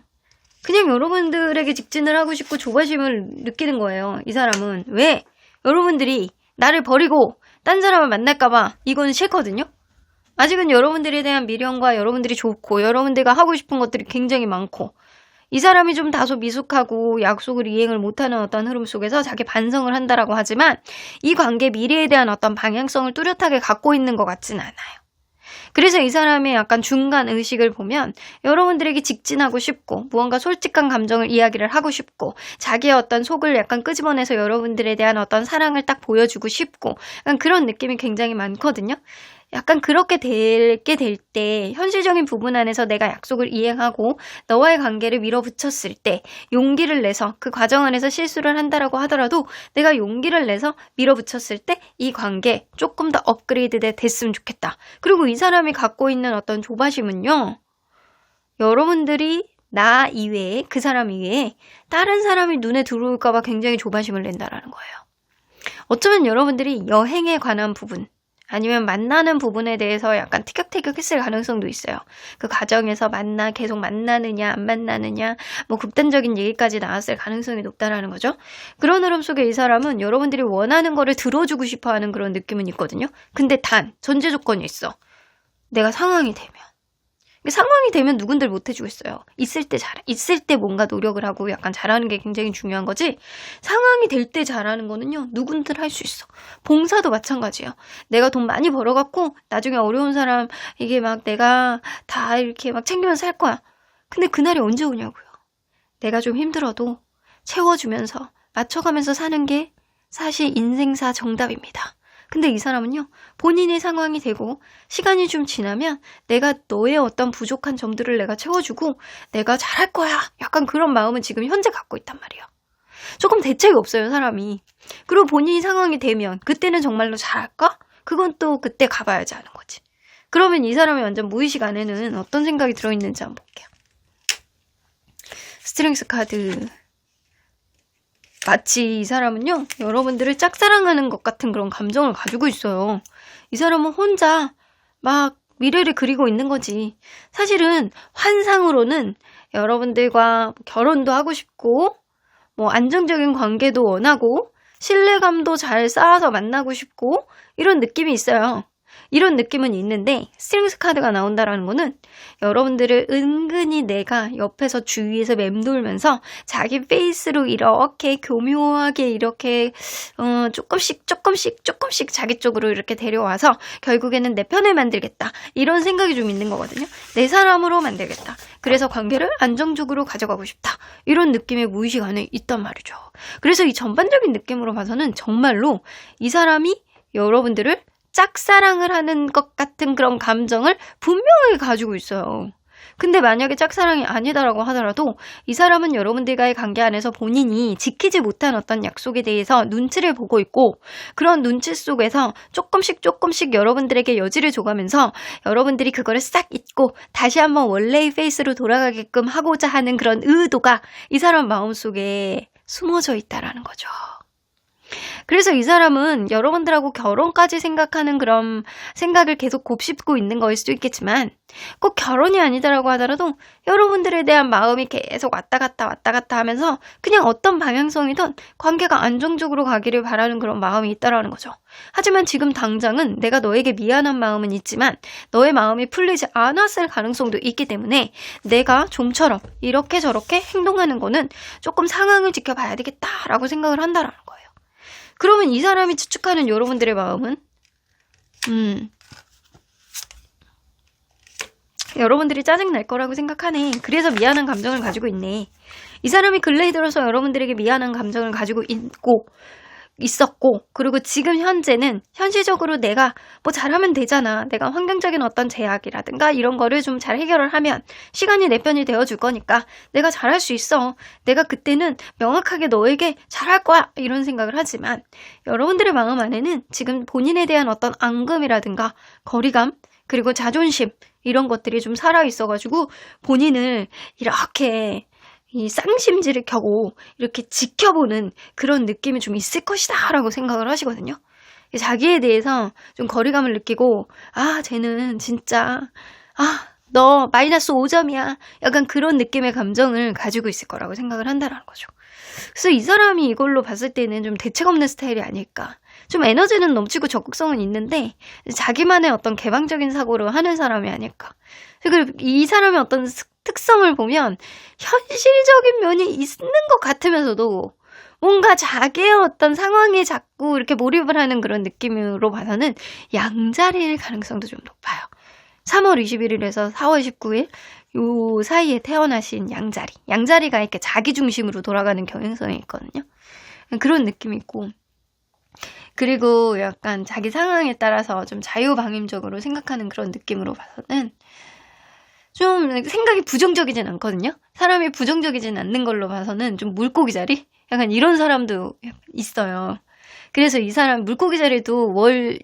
그냥 여러분들에게 직진을 하고 싶고 조바심을 느끼는 거예요. 이 사람은. 왜? 여러분들이 나를 버리고 딴 사람을 만날까봐 이건 싫거든요. 아직은 여러분들에 대한 미련과 여러분들이 좋고 여러분들과 하고 싶은 것들이 굉장히 많고 이 사람이 좀 다소 미숙하고 약속을 이행을 못하는 어떤 흐름 속에서 자기 반성을 한다라고 하지만 이 관계 미래에 대한 어떤 방향성을 뚜렷하게 갖고 있는 것 같진 않아요. 그래서 이 사람의 약간 중간 의식을 보면 여러분들에게 직진하고 싶고 무언가 솔직한 감정을 이야기를 하고 싶고 자기의 어떤 속을 약간 끄집어내서 여러분들에 대한 어떤 사랑을 딱 보여주고 싶고 약간 그런 느낌이 굉장히 많거든요. 약간 그렇게 되게 될 때 현실적인 부분 안에서 내가 약속을 이행하고 너와의 관계를 밀어붙였을 때 용기를 내서 그 과정 안에서 실수를 한다라고 하더라도 내가 용기를 내서 밀어붙였을 때 이 관계 조금 더 업그레이드 됐으면 좋겠다. 그리고 이 사람이 갖고 있는 어떤 조바심은요. 여러분들이 나 이외에 그 사람 이외에 다른 사람이 눈에 들어올까 봐 굉장히 조바심을 낸다라는 거예요. 어쩌면 여러분들이 여행에 관한 부분 아니면 만나는 부분에 대해서 약간 티격태격했을 가능성도 있어요. 그 과정에서 계속 만나느냐 안 만나느냐 뭐 극단적인 얘기까지 나왔을 가능성이 높다라는 거죠. 그런 흐름 속에 이 사람은 여러분들이 원하는 거를 들어주고 싶어하는 그런 느낌은 있거든요. 근데 단 전제 조건이 있어. 내가 상황이 되면 누군들 못 해주겠어요. 있을 때 뭔가 노력을 하고 약간 잘하는 게 굉장히 중요한 거지. 상황이 될 때 잘하는 거는요. 누군들 할 수 있어. 봉사도 마찬가지예요. 내가 돈 많이 벌어갖고 나중에 어려운 사람 이게 막 내가 다 이렇게 막 챙기면서 할 거야. 근데 그날이 언제 오냐고요. 내가 좀 힘들어도 채워주면서 맞춰가면서 사는 게 사실 인생사 정답입니다. 근데 이 사람은요, 본인의 상황이 되고 시간이 좀 지나면 내가 너의 어떤 부족한 점들을 내가 채워주고 내가 잘할 거야. 약간 그런 마음은 지금 현재 갖고 있단 말이에요. 조금 대책이 없어요, 사람이. 그리고 본인이 상황이 되면 그때는 정말로 잘할까? 그건 또 그때 가봐야지 하는 거지. 그러면 이 사람의 완전 무의식 안에는 어떤 생각이 들어있는지 한번 볼게요. 스트렝스 카드. 마치 이 사람은요, 여러분들을 짝사랑하는 것 같은 그런 감정을 가지고 있어요. 이 사람은 혼자 막 미래를 그리고 있는 거지. 사실은 환상으로는 여러분들과 결혼도 하고 싶고, 뭐 안정적인 관계도 원하고, 신뢰감도 잘 쌓아서 만나고 싶고, 이런 느낌이 있어요. 이런 느낌은 있는데 스트렝스 카드가 나온다라는 거는 여러분들을 은근히 내가 옆에서 주위에서 맴돌면서 자기 페이스로 이렇게 교묘하게 이렇게 조금씩 자기 쪽으로 이렇게 데려와서 결국에는 내 편을 만들겠다. 이런 생각이 좀 있는 거거든요. 내 사람으로 만들겠다. 그래서 관계를 안정적으로 가져가고 싶다. 이런 느낌의 무의식 안에 있단 말이죠. 그래서 이 전반적인 느낌으로 봐서는 정말로 이 사람이 여러분들을 짝사랑을 하는 것 같은 그런 감정을 분명히 가지고 있어요. 근데 만약에 짝사랑이 아니다라고 하더라도 이 사람은 여러분들과의 관계 안에서 본인이 지키지 못한 어떤 약속에 대해서 눈치를 보고 있고 그런 눈치 속에서 조금씩 여러분들에게 여지를 줘가면서 여러분들이 그거를 싹 잊고 다시 한번 원래의 페이스로 돌아가게끔 하고자 하는 그런 의도가 이 사람 마음속에 숨어져 있다라는 거죠. 그래서 이 사람은 여러분들하고 결혼까지 생각하는 그런 생각을 계속 곱씹고 있는 거일 수도 있겠지만 꼭 결혼이 아니다라고 하더라도 여러분들에 대한 마음이 계속 왔다 갔다 하면서 그냥 어떤 방향성이든 관계가 안정적으로 가기를 바라는 그런 마음이 있다라는 거죠. 하지만 지금 당장은 내가 너에게 미안한 마음은 있지만 너의 마음이 풀리지 않았을 가능성도 있기 때문에 내가 좀처럼 이렇게 저렇게 행동하는 거는 조금 상황을 지켜봐야 되겠다라고 생각을 한다라는 거예요. 그러면 이 사람이 추측하는 여러분들의 마음은 여러분들이 짜증날 거라고 생각하네. 그래서 미안한 감정을 가지고 있네. 이 사람이 근래에 들어서 여러분들에게 미안한 감정을 가지고 있고 있었고, 그리고 지금 현재는 현실적으로 내가 뭐 잘하면 되잖아. 내가 환경적인 어떤 제약이라든가 이런 거를 좀 잘 해결을 하면 시간이 내 편이 되어줄 거니까 내가 잘할 수 있어. 내가 그때는 명확하게 너에게 잘할 거야. 이런 생각을 하지만 여러분들의 마음 안에는 지금 본인에 대한 어떤 앙금이라든가 거리감, 그리고 자존심 이런 것들이 좀 살아있어가지고 본인을 이렇게 이 쌍심지를 켜고 이렇게 지켜보는 그런 느낌이 좀 있을 것이다 라고 생각을 하시거든요. 자기에 대해서 좀 거리감을 느끼고, 아, 쟤는 진짜, 아, 너 마이너스 5점이야. 약간 그런 느낌의 감정을 가지고 있을 거라고 생각을 한다는 거죠. 그래서 이 사람이 이걸로 봤을 때는 좀 대책 없는 스타일이 아닐까. 좀 에너지는 넘치고 적극성은 있는데 자기만의 어떤 개방적인 사고를 하는 사람이 아닐까. 그리고 이 사람의 어떤 특성을 보면 현실적인 면이 있는 것 같으면서도 뭔가 자기의 어떤 상황에 자꾸 이렇게 몰입을 하는 그런 느낌으로 봐서는 양자리일 가능성도 좀 높아요. 3월 21일에서 4월 19일 요 사이에 태어나신 양자리. 양자리가 이렇게 자기 중심으로 돌아가는 경향성이 있거든요. 그런 느낌이 있고, 그리고 약간 자기 상황에 따라서 좀 자유방임적으로 생각하는 그런 느낌으로 봐서는 좀 생각이 부정적이진 않거든요. 사람이 부정적이진 않는 걸로 봐서는 좀 물고기 자리? 약간 이런 사람도 있어요. 그래서 이 사람 물고기 자리도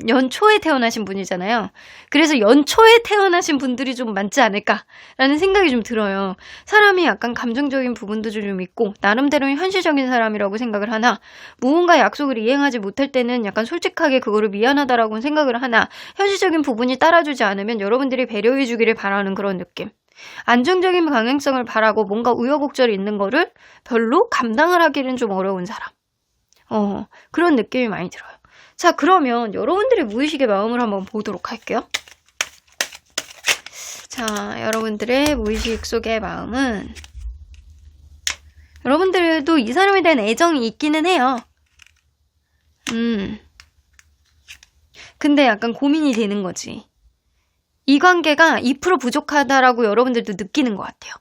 연초에 태어나신 분이잖아요. 그래서 연초에 태어나신 분들이 좀 많지 않을까라는 생각이 좀 들어요. 사람이 약간 감정적인 부분도 좀 있고 나름대로는 현실적인 사람이라고 생각을 하나, 무언가 약속을 이행하지 못할 때는 약간 솔직하게 그거를 미안하다라고 생각을 하나, 현실적인 부분이 따라주지 않으면 여러분들이 배려해 주기를 바라는 그런 느낌. 안정적인 방향성을 바라고 뭔가 우여곡절이 있는 거를 별로 감당을 하기는 좀 어려운 사람. 그런 느낌이 많이 들어요. 자, 그러면 여러분들의 무의식의 마음을 한번 보도록 할게요. 자, 여러분들의 무의식 속의 마음은, 여러분들도 이 사람에 대한 애정이 있기는 해요. 근데 약간 고민이 되는 거지. 이 관계가 2% 부족하다라고 여러분들도 느끼는 것 같아요.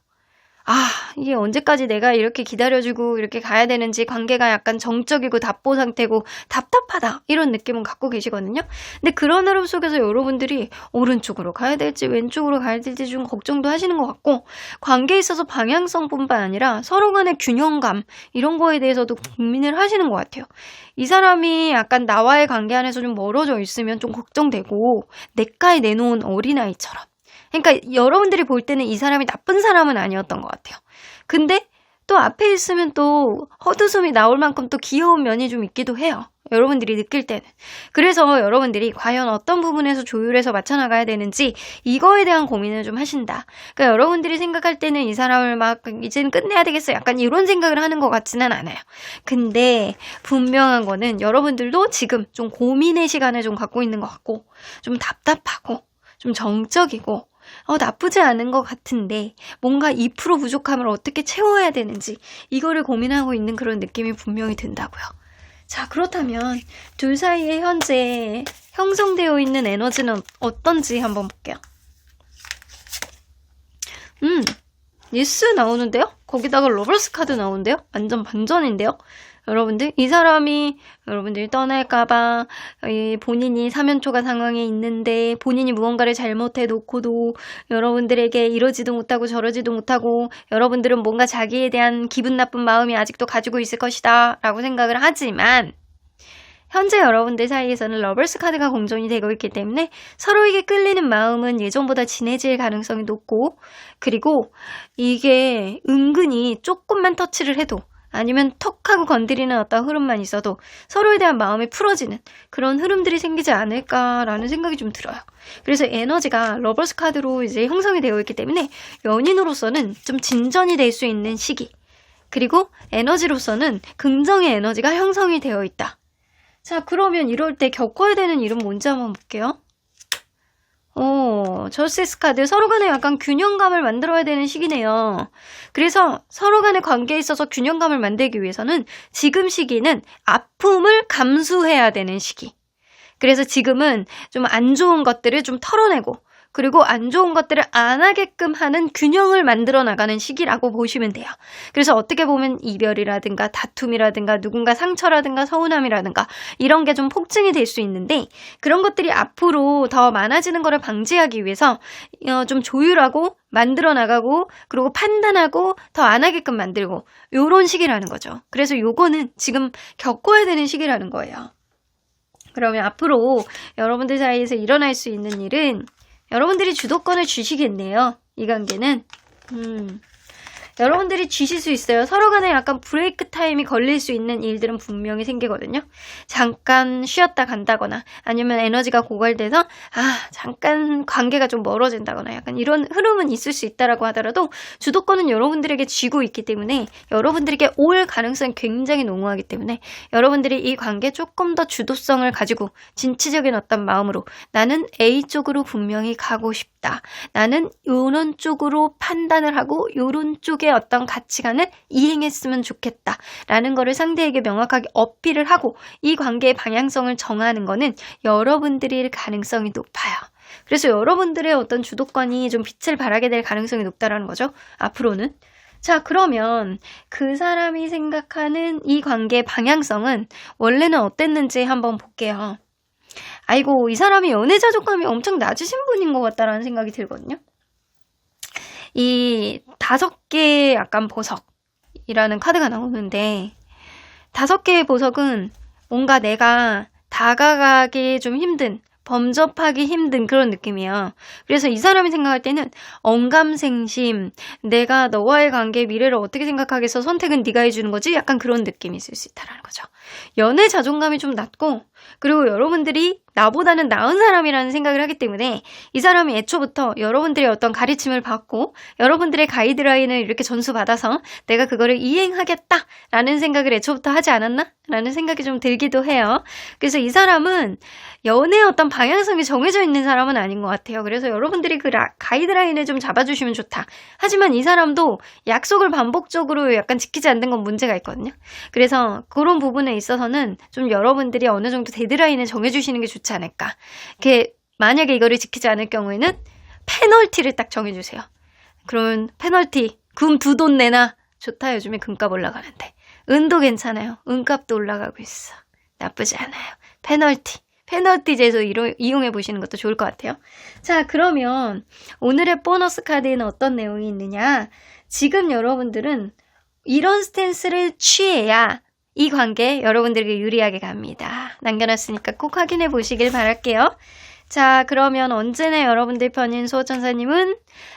아, 이게 언제까지 내가 이렇게 기다려주고 이렇게 가야 되는지, 관계가 약간 정적이고 답보 상태고 답답하다 이런 느낌은 갖고 계시거든요. 근데 그런 흐름 속에서 여러분들이 오른쪽으로 가야 될지 왼쪽으로 가야 될지 좀 걱정도 하시는 것 같고, 관계에 있어서 방향성뿐만 아니라 서로 간의 균형감 이런 거에 대해서도 고민을 하시는 것 같아요. 이 사람이 약간 나와의 관계 안에서 좀 멀어져 있으면 좀 걱정되고, 냇가에 내놓은 어린아이처럼. 그러니까 여러분들이 볼 때는 이 사람이 나쁜 사람은 아니었던 것 같아요. 근데 또 앞에 있으면 또 헛웃음이 나올 만큼 또 귀여운 면이 좀 있기도 해요. 여러분들이 느낄 때는. 그래서 여러분들이 과연 어떤 부분에서 조율해서 맞춰나가야 되는지 이거에 대한 고민을 좀 하신다. 그러니까 여러분들이 생각할 때는 이 사람을 막 이제는 끝내야 되겠어, 약간 이런 생각을 하는 것 같지는 않아요. 근데 분명한 거는 여러분들도 지금 좀 고민의 시간을 좀 갖고 있는 것 같고, 좀 답답하고 좀 정적이고 나쁘지 않은 것 같은데 뭔가 2% 부족함을 어떻게 채워야 되는지 이거를 고민하고 있는 그런 느낌이 분명히 든다고요. 자, 그렇다면 둘 사이에 현재 형성되어 있는 에너지는 어떤지 한번 볼게요. 예스 나오는데요? 거기다가 러버스 카드 나오는데요? 완전 반전인데요? 여러분들, 이 사람이 여러분들이 떠날까봐 본인이 사면초가 상황에 있는데 본인이 무언가를 잘못해 놓고도 여러분들에게 이러지도 못하고 저러지도 못하고 여러분들은 뭔가 자기에 대한 기분 나쁜 마음이 아직도 가지고 있을 것이다 라고 생각을 하지만, 현재 여러분들 사이에서는 러버스 카드가 공존이 되고 있기 때문에 서로에게 끌리는 마음은 예전보다 진해질 가능성이 높고, 그리고 이게 은근히 조금만 터치를 해도, 아니면 턱 하고 건드리는 어떤 흐름만 있어도 서로에 대한 마음이 풀어지는 그런 흐름들이 생기지 않을까라는 생각이 좀 들어요. 그래서 에너지가 러버스 카드로 이제 형성이 되어 있기 때문에 연인으로서는 좀 진전이 될 수 있는 시기, 그리고 에너지로서는 긍정의 에너지가 형성이 되어 있다. 자, 그러면 이럴 때 겪어야 되는 일은 뭔지 한번 볼게요. 저스티스 카드, 서로 간에 약간 균형감을 만들어야 되는 시기네요. 그래서 서로 간의 관계에 있어서 균형감을 만들기 위해서는 지금 시기는 아픔을 감수해야 되는 시기. 그래서 지금은 좀 안 좋은 것들을 좀 털어내고, 그리고 안 좋은 것들을 안 하게끔 하는 균형을 만들어 나가는 시기라고 보시면 돼요. 그래서 어떻게 보면 이별이라든가 다툼이라든가 누군가 상처라든가 서운함이라든가 이런 게 좀 폭증이 될 수 있는데, 그런 것들이 앞으로 더 많아지는 것을 방지하기 위해서 좀 조율하고 만들어 나가고, 그리고 판단하고 더 안 하게끔 만들고, 요런 시기라는 거죠. 그래서 요거는 지금 겪어야 되는 시기라는 거예요. 그러면 앞으로 여러분들 사이에서 일어날 수 있는 일은 여러분들이 주도권을 주시겠네요. 이 관계는 여러분들이 쥐실 수 있어요. 서로 간에 약간 브레이크 타임이 걸릴 수 있는 일들은 분명히 생기거든요. 잠깐 쉬었다 간다거나, 아니면 에너지가 고갈돼서 잠깐 관계가 좀 멀어진다거나, 약간 이런 흐름은 있을 수 있다라고 하더라도 주도권은 여러분들에게 쥐고 있기 때문에, 여러분들에게 올 가능성이 굉장히 농후하기 때문에 여러분들이 이 관계에 조금 더 주도성을 가지고 진취적인 어떤 마음으로, 나는 A 쪽으로 분명히 가고 싶다, 나는 요런 쪽으로 판단을 하고 요런 쪽에 어떤 가치관을 이행했으면 좋겠다 라는 거를 상대에게 명확하게 어필을 하고 이 관계의 방향성을 정하는 거는 여러분들일 가능성이 높아요. 그래서 여러분들의 어떤 주도권이 좀 빛을 발하게 될 가능성이 높다라는 거죠. 앞으로는. 자, 그러면 그 사람이 생각하는 이 관계의 방향성은 원래는 어땠는지 한번 볼게요. 아이고, 이 사람이 연애 자존감이 엄청 낮으신 분인 것 같다라는 생각이 들거든요. 이 5개의 약간 보석이라는 카드가 나오는데, 5개의 보석은 뭔가 내가 다가가기 좀 힘든, 범접하기 힘든 그런 느낌이에요. 그래서 이 사람이 생각할 때는 언감생심, 내가 너와의 관계의 미래를 어떻게 생각하겠어, 선택은 네가 해주는 거지, 약간 그런 느낌이 있을 수 있다라는 거죠. 연애 자존감이 좀 낮고, 그리고 여러분들이 나보다는 나은 사람이라는 생각을 하기 때문에 이 사람이 애초부터 여러분들의 어떤 가르침을 받고 여러분들의 가이드라인을 이렇게 전수받아서 내가 그거를 이행하겠다라는 생각을 애초부터 하지 않았나? 라는 생각이 좀 들기도 해요. 그래서 이 사람은 연애의 어떤 방향성이 정해져 있는 사람은 아닌 것 같아요. 그래서 여러분들이 그 가이드라인을 좀 잡아주시면 좋다. 하지만 이 사람도 약속을 반복적으로 약간 지키지 않는 건 문제가 있거든요. 그래서 그런 부분에 있어서는 좀 여러분들이 어느 정도 데드라인을 정해주시는 게 좋지 않을까. 만약에 이거를 지키지 않을 경우에는 페널티를 딱 정해주세요. 그러면 페널티, 금 2돈 내나. 좋다, 요즘에 금값 올라가는데. 은도 괜찮아요. 은값도 올라가고 있어. 나쁘지 않아요. 페널티 제도 이용해 보시는 것도 좋을 것 같아요. 자, 그러면 오늘의 보너스 카드에는 어떤 내용이 있느냐. 지금 여러분들은 이런 스탠스를 취해야 이 관계 여러분들에게 유리하게 갑니다. 남겨놨으니까 꼭 확인해 보시길 바랄게요. 자, 그러면 언제나 여러분들 편인 수호천사님은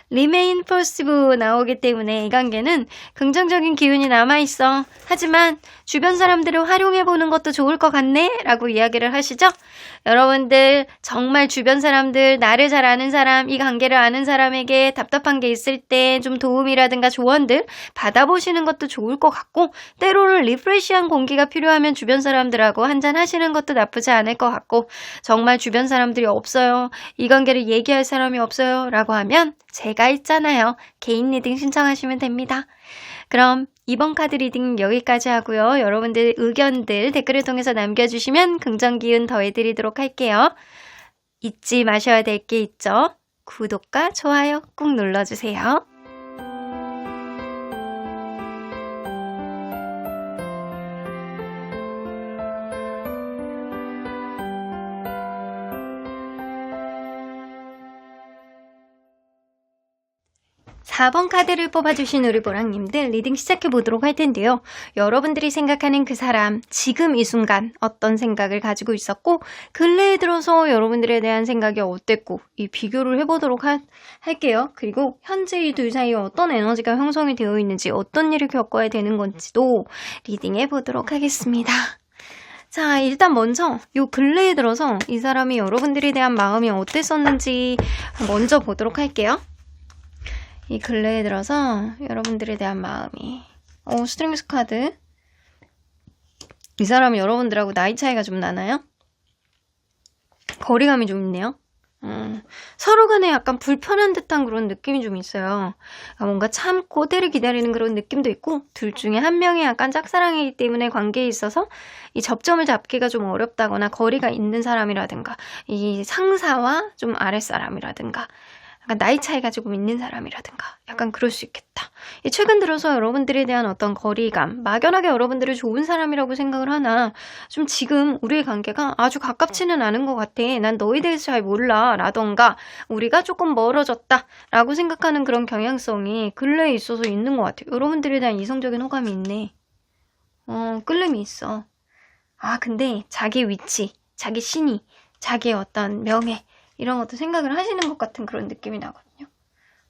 Remain Positive 나오기 때문에 이 관계는 긍정적인 기운이 남아있어. 하지만 주변 사람들을 활용해보는 것도 좋을 것 같네? 라고 이야기를 하시죠? 여러분들 정말 주변 사람들, 나를 잘 아는 사람, 이 관계를 아는 사람에게 답답한 게 있을 때 좀 도움이라든가 조언들 받아보시는 것도 좋을 것 같고, 때로는 리프레시한 공기가 필요하면 주변 사람들하고 한잔 하시는 것도 나쁘지 않을 것 같고, 정말 주변 사람들이 없어요, 이 관계를 얘기할 사람이 없어요 라고 하면 제가 있잖아요. 개인 리딩 신청하시면 됩니다. 그럼 이번 카드 리딩 여기까지 하고요. 여러분들 의견들 댓글을 통해서 남겨주시면 긍정기운 더해드리도록 할게요. 잊지 마셔야 될 게 있죠. 구독과 좋아요 꾹 눌러주세요. 4번 카드를 뽑아주신 우리 보랑님들 리딩 시작해보도록 할 텐데요. 여러분들이 생각하는 그 사람, 지금 이 순간 어떤 생각을 가지고 있었고, 근래에 들어서 여러분들에 대한 생각이 어땠고, 이 비교를 해보도록 할게요. 그리고 현재 이 둘 사이에 어떤 에너지가 형성이 되어 있는지, 어떤 일을 겪어야 되는 건지도 리딩해보도록 하겠습니다. 자, 일단 먼저 요 근래에 들어서 이 사람이 여러분들에 대한 마음이 어땠었는지 먼저 보도록 할게요. 이 근래에 들어서 여러분들에 대한 마음이 스트렝스 카드. 이 사람이 여러분들하고 나이 차이가 좀 나나요? 거리감이 좀 있네요. 서로 간에 약간 불편한 듯한 그런 느낌이 좀 있어요. 뭔가 참고 때를 기다리는 그런 느낌도 있고, 둘 중에 한 명이 약간 짝사랑이기 때문에 관계에 있어서 이 접점을 잡기가 좀 어렵다거나 거리가 있는 사람이라든가, 이 상사와 좀 아랫사람이라든가, 약간 나이 차이가 조금 있는 사람이라든가, 약간 그럴 수 있겠다. 최근 들어서 여러분들에 대한 어떤 거리감, 막연하게 여러분들을 좋은 사람이라고 생각을 하나, 좀 지금 우리의 관계가 아주 가깝지는 않은 것 같아. 난 너에 대해서 잘 몰라. 라던가, 우리가 조금 멀어졌다. 라고 생각하는 그런 경향성이 근래에 있어서 있는 것 같아요. 여러분들에 대한 이성적인 호감이 있네. 끌림이 있어. 근데 자기 위치, 자기 신의, 자기의 어떤 명예, 이런 것도 생각을 하시는 것 같은 그런 느낌이 나거든요.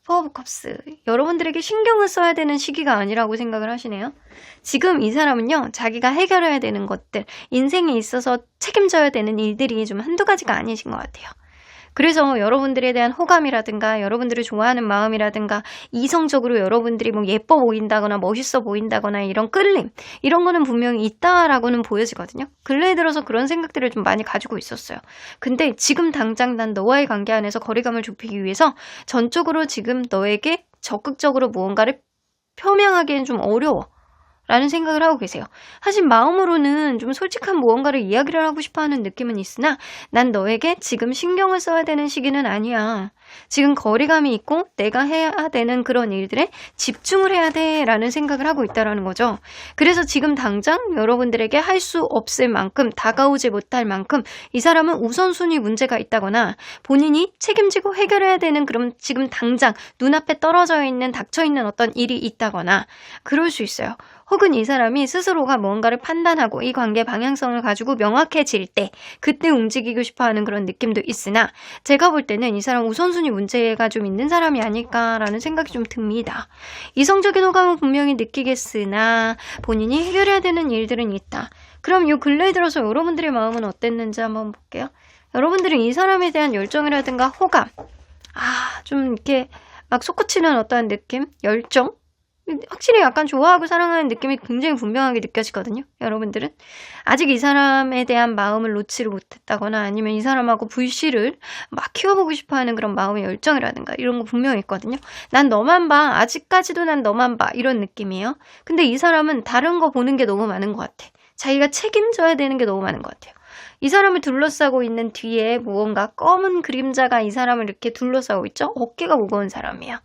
포 오브 컵스, 여러분들에게 신경을 써야 되는 시기가 아니라고 생각을 하시네요. 지금 이 사람은요, 자기가 해결해야 되는 것들, 인생에 있어서 책임져야 되는 일들이 좀 한두 가지가 아니신 것 같아요. 그래서 여러분들에 대한 호감이라든가, 여러분들을 좋아하는 마음이라든가, 이성적으로 여러분들이 뭐 예뻐 보인다거나 멋있어 보인다거나 이런 끌림, 이런 거는 분명히 있다라고는 보여지거든요. 근래에 들어서 그런 생각들을 좀 많이 가지고 있었어요. 근데 지금 당장 난 너와의 관계 안에서 거리감을 좁히기 위해서 전적으로 지금 너에게 적극적으로 무언가를 표명하기엔 좀 어려워. 라는 생각을 하고 계세요. 사실 마음으로는 좀 솔직한 무언가를 이야기를 하고 싶어하는 느낌은 있으나 난 너에게 지금 신경을 써야 되는 시기는 아니야. 지금 거리감이 있고 내가 해야 되는 그런 일들에 집중을 해야 돼 라는 생각을 하고 있다는 거죠. 그래서 지금 당장 여러분들에게 할 수 없을 만큼, 다가오지 못할 만큼 이 사람은 우선순위 문제가 있다거나 본인이 책임지고 해결해야 되는 그럼 지금 당장 눈앞에 떨어져 있는, 닥쳐 있는 어떤 일이 있다거나 그럴 수 있어요. 혹은 이 사람이 스스로가 뭔가를 판단하고 이 관계 방향성을 가지고 명확해질 때 그때 움직이고 싶어하는 그런 느낌도 있으나 제가 볼 때는 이 사람 우선순위 문제가 좀 있는 사람이 아닐까라는 생각이 좀 듭니다. 이성적인 호감은 분명히 느끼겠으나 본인이 해결해야 되는 일들은 있다. 그럼 요 근래에 들어서 여러분들의 마음은 어땠는지 한번 볼게요. 여러분들은 이 사람에 대한 열정이라든가 호감, 좀 이렇게 막 솟구치는 어떠한 느낌, 열정, 확실히 약간 좋아하고 사랑하는 느낌이 굉장히 분명하게 느껴지거든요. 여러분들은 아직 이 사람에 대한 마음을 놓지를 못했다거나 아니면 이 사람하고 불씨를 막 키워보고 싶어하는 그런 마음의 열정이라든가 이런 거 분명히 있거든요. 난 너만 봐. 아직까지도 난 너만 봐. 이런 느낌이에요. 근데 이 사람은 다른 거 보는 게 너무 많은 것 같아. 자기가 책임져야 되는 게 너무 많은 것 같아요. 이 사람을 둘러싸고 있는 뒤에 무언가 검은 그림자가 이 사람을 이렇게 둘러싸고 있죠. 어깨가 무거운 사람이에요.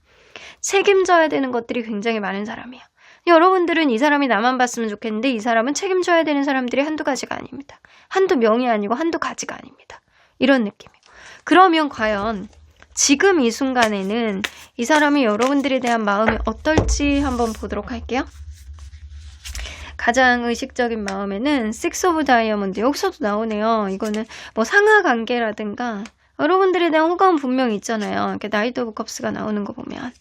책임져야 되는 것들이 굉장히 많은 사람이에요. 여러분들은 이 사람이 나만 봤으면 좋겠는데 이 사람은 책임져야 되는 사람들이 한두 가지가 아닙니다. 한두 명이 아니고 한두 가지가 아닙니다. 이런 느낌이에요. 그러면 과연 지금 이 순간에는 이 사람이 여러분들에 대한 마음이 어떨지 한번 보도록 할게요. 가장 의식적인 마음에는 식스 오브 다이아몬드, 여기서도 나오네요. 이거는 뭐 상하 관계라든가 여러분들에 대한 호감은 분명히 있잖아요. 이렇게 나이트 오브 컵스가 나오는 거 보면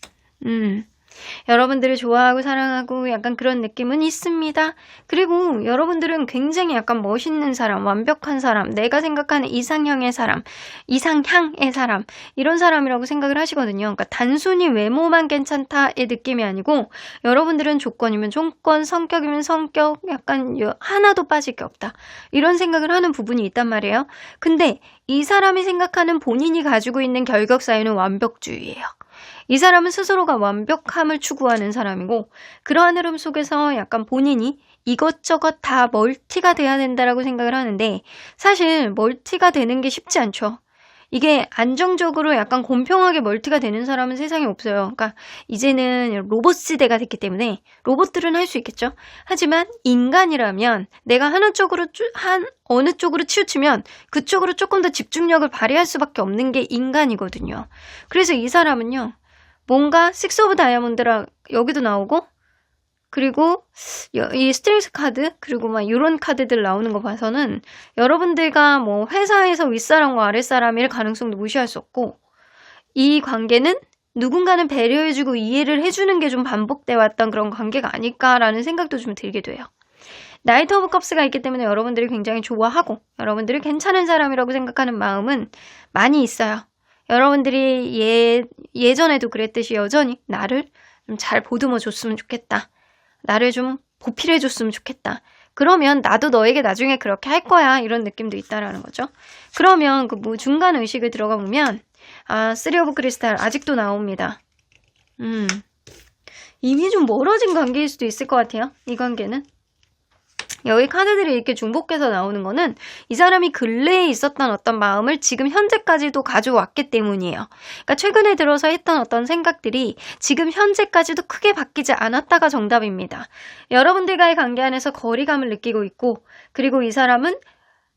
여러분들을 좋아하고 사랑하고 약간 그런 느낌은 있습니다. 그리고 여러분들은 굉장히 약간 멋있는 사람, 완벽한 사람, 내가 생각하는 이상향의 사람, 이런 사람이라고 생각을 하시거든요. 그러니까 단순히 외모만 괜찮다의 느낌이 아니고 여러분들은 조건이면 조건, 성격이면 성격, 약간 하나도 빠질 게 없다. 이런 생각을 하는 부분이 있단 말이에요. 근데 이 사람이 생각하는 본인이 가지고 있는 결격 사유는 완벽주의예요. 이 사람은 스스로가 완벽함을 추구하는 사람이고 그러한 흐름 속에서 약간 본인이 이것저것 다 멀티가 돼야 된다라고 생각을 하는데 사실 멀티가 되는 게 쉽지 않죠. 이게 안정적으로 약간 공평하게 멀티가 되는 사람은 세상에 없어요. 그러니까 이제는 로봇 시대가 됐기 때문에 로봇들은 할 수 있겠죠. 하지만 인간이라면 내가 어느 쪽으로 치우치면 그쪽으로 조금 더 집중력을 발휘할 수밖에 없는 게 인간이거든요. 그래서 이 사람은요. 뭔가 식스 오브 다이아몬드라 여기도 나오고 그리고 이 스트렝스 카드 그리고 막 이런 카드들 나오는 거 봐서는 여러분들과 뭐 회사에서 윗사람과 아랫사람일 가능성도 무시할 수 없고 이 관계는 누군가는 배려해주고 이해를 해주는 게 좀 반복돼 왔던 그런 관계가 아닐까라는 생각도 좀 들게 돼요. 나이트 오브 컵스가 있기 때문에 여러분들이 굉장히 좋아하고 여러분들이 괜찮은 사람이라고 생각하는 마음은 많이 있어요. 여러분들이 예전에도 그랬듯이 여전히 나를 좀 잘 보듬어 줬으면 좋겠다. 나를 좀 보필해 줬으면 좋겠다. 그러면 나도 너에게 나중에 그렇게 할 거야. 이런 느낌도 있다라는 거죠. 그러면 그 뭐 중간 의식을 들어가 보면 쓰리 오브 크리스탈 아직도 나옵니다. 이미 좀 멀어진 관계일 수도 있을 것 같아요. 이 관계는. 여기 카드들이 이렇게 중복해서 나오는 거는 이 사람이 근래에 있었던 어떤 마음을 지금 현재까지도 가져왔기 때문이에요. 그러니까 최근에 들어서 했던 어떤 생각들이 지금 현재까지도 크게 바뀌지 않았다가 정답입니다. 여러분들과의 관계 안에서 거리감을 느끼고 있고, 그리고 이 사람은